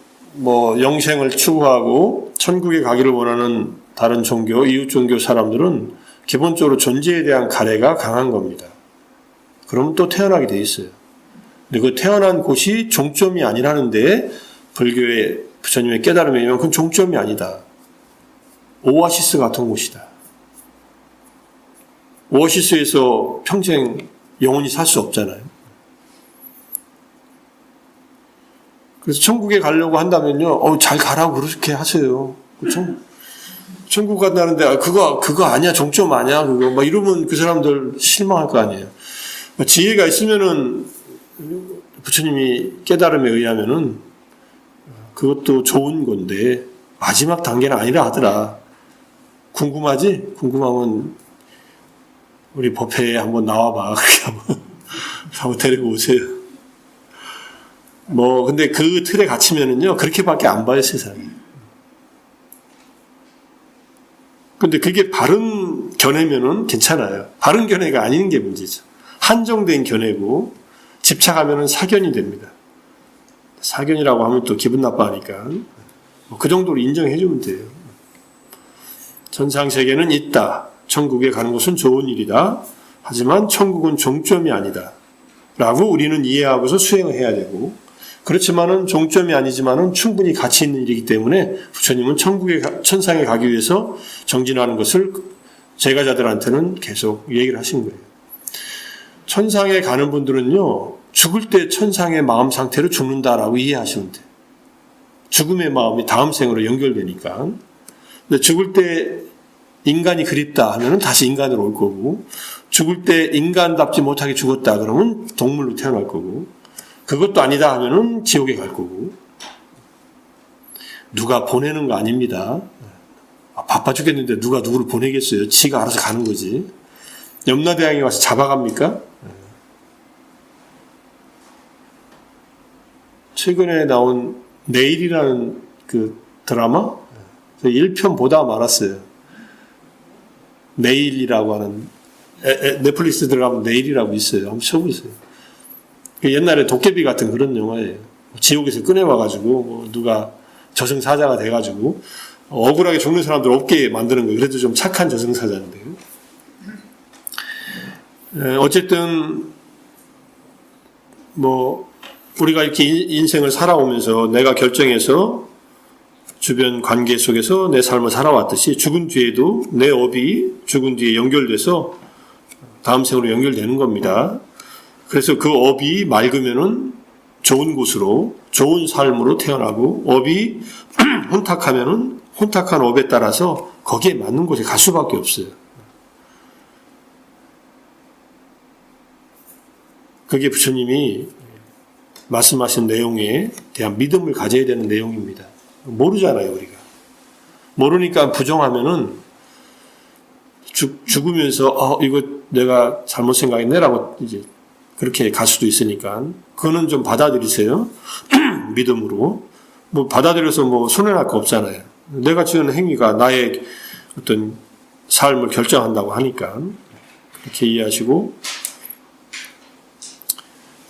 Speaker 1: 영생을 추구하고 천국에 가기를 원하는 다른 종교, 이웃 종교 사람들은 기본적으로 존재에 대한 가래가 강한 겁니다. 그럼 또 태어나게 돼 있어요. 근데 그 태어난 곳이 종점이 아니라는데, 불교의 부처님의 깨달음에 의하면 그건 종점이 아니다. 오아시스 같은 곳이다. 오아시스에서 평생 영원히 살 수 없잖아요. 그래서 천국에 가려고 한다면요, 잘 가라고 그렇게 하세요. 천국 간다는데, 그거 아니야, 종점 아니야, 그거. 이러면 그 사람들 실망할 거 아니에요. 지혜가 있으면은, 부처님이 깨달음에 의하면은, 그것도 좋은 건데, 마지막 단계는 아니라 하더라. 궁금하지? 궁금하면, 우리 법회에 한번 나와봐. 그렇게 한번 데리고 오세요. 근데 그 틀에 갇히면은요, 그렇게밖에 안 봐요, 세상에. 근데 그게 바른 견해면은 괜찮아요. 바른 견해가 아닌 게 문제죠. 한정된 견해고, 집착하면은 사견이 됩니다. 사견이라고 하면 또 기분 나빠하니까. 그 정도로 인정해주면 돼요. 천상세계는 있다. 천국에 가는 것은 좋은 일이다. 하지만 천국은 종점이 아니다. 라고 우리는 이해하고서 수행을 해야 되고, 그렇지만은 종점이 아니지만은 충분히 가치 있는 일이기 때문에 부처님은 천상에 가기 위해서 정진하는 것을 제가자들한테는 계속 얘기를 하신 거예요. 천상에 가는 분들은요, 죽을 때 천상의 마음 상태로 죽는다라고 이해하시면 돼요. 죽음의 마음이 다음 생으로 연결되니까. 근데 죽을 때 인간이 그립다 하면은 다시 인간으로 올 거고, 죽을 때 인간답지 못하게 죽었다 그러면 동물로 태어날 거고, 그것도 아니다 하면은 지옥에 갈 거고. 누가 보내는 거 아닙니다. 바빠 죽겠는데 누가 누구를 보내겠어요? 지가 알아서 가는 거지. 염라대왕이 와서 잡아갑니까? 최근에 나온 내일이라는 그 드라마 1편 보다 말았어요. 내일이라고 하는 넷플릭스 들어가면 내일이라고 있어요. 한번 쳐보세요. 옛날에 도깨비 같은 그런 영화예요. 지옥에서 꺼내와가지고 누가 저승사자가 돼가지고 억울하게 죽는 사람들 없게 만드는 거예요. 그래도 좀 착한 저승사자인데요. 어쨌든 우리가 이렇게 인생을 살아오면서 내가 결정해서 주변 관계 속에서 내 삶을 살아왔듯이 죽은 뒤에도 내 업이 죽은 뒤에 연결돼서 다음 생으로 연결되는 겁니다. 그래서 그 업이 맑으면은 좋은 곳으로, 좋은 삶으로 태어나고, 업이 혼탁하면은 혼탁한 업에 따라서 거기에 맞는 곳에 갈 수밖에 없어요. 그게 부처님이 말씀하신 내용에 대한 믿음을 가져야 되는 내용입니다. 모르잖아요, 우리가. 모르니까 부정하면은 죽으면서 이거 내가 잘못 생각했네라고 이제 그렇게 갈 수도 있으니까 그거는 좀 받아들이세요. 믿음으로. 받아들여서 손해날 거 없잖아요. 내가 지은 행위가 나의 어떤 삶을 결정한다고 하니까 그렇게 이해하시고,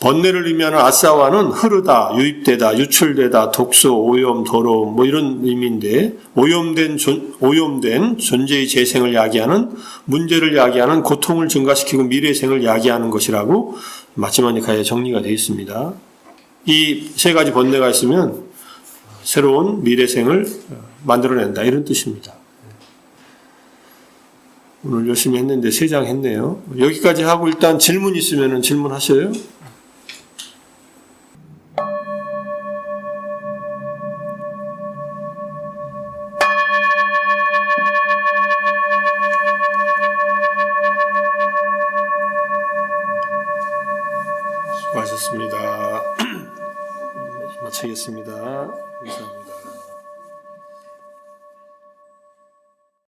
Speaker 1: 번뇌를 의미하는 아싸와는 흐르다, 유입되다, 유출되다, 독소, 오염, 더러움 뭐 이런 의미인데 오염된 존재의 재생을 야기하는 문제를 야기하는 고통을 증가시키고 미래생을 야기하는 것이라고 마치마니카에 정리가 되어 있습니다. 이 세 가지 번뇌가 있으면 새로운 미래생을 만들어낸다 이런 뜻입니다. 오늘 열심히 했는데 3장 했네요. 여기까지 하고 일단 질문 있으면 질문하셔요. 수고하셨습니다. 마치겠습니다. 감사합니다.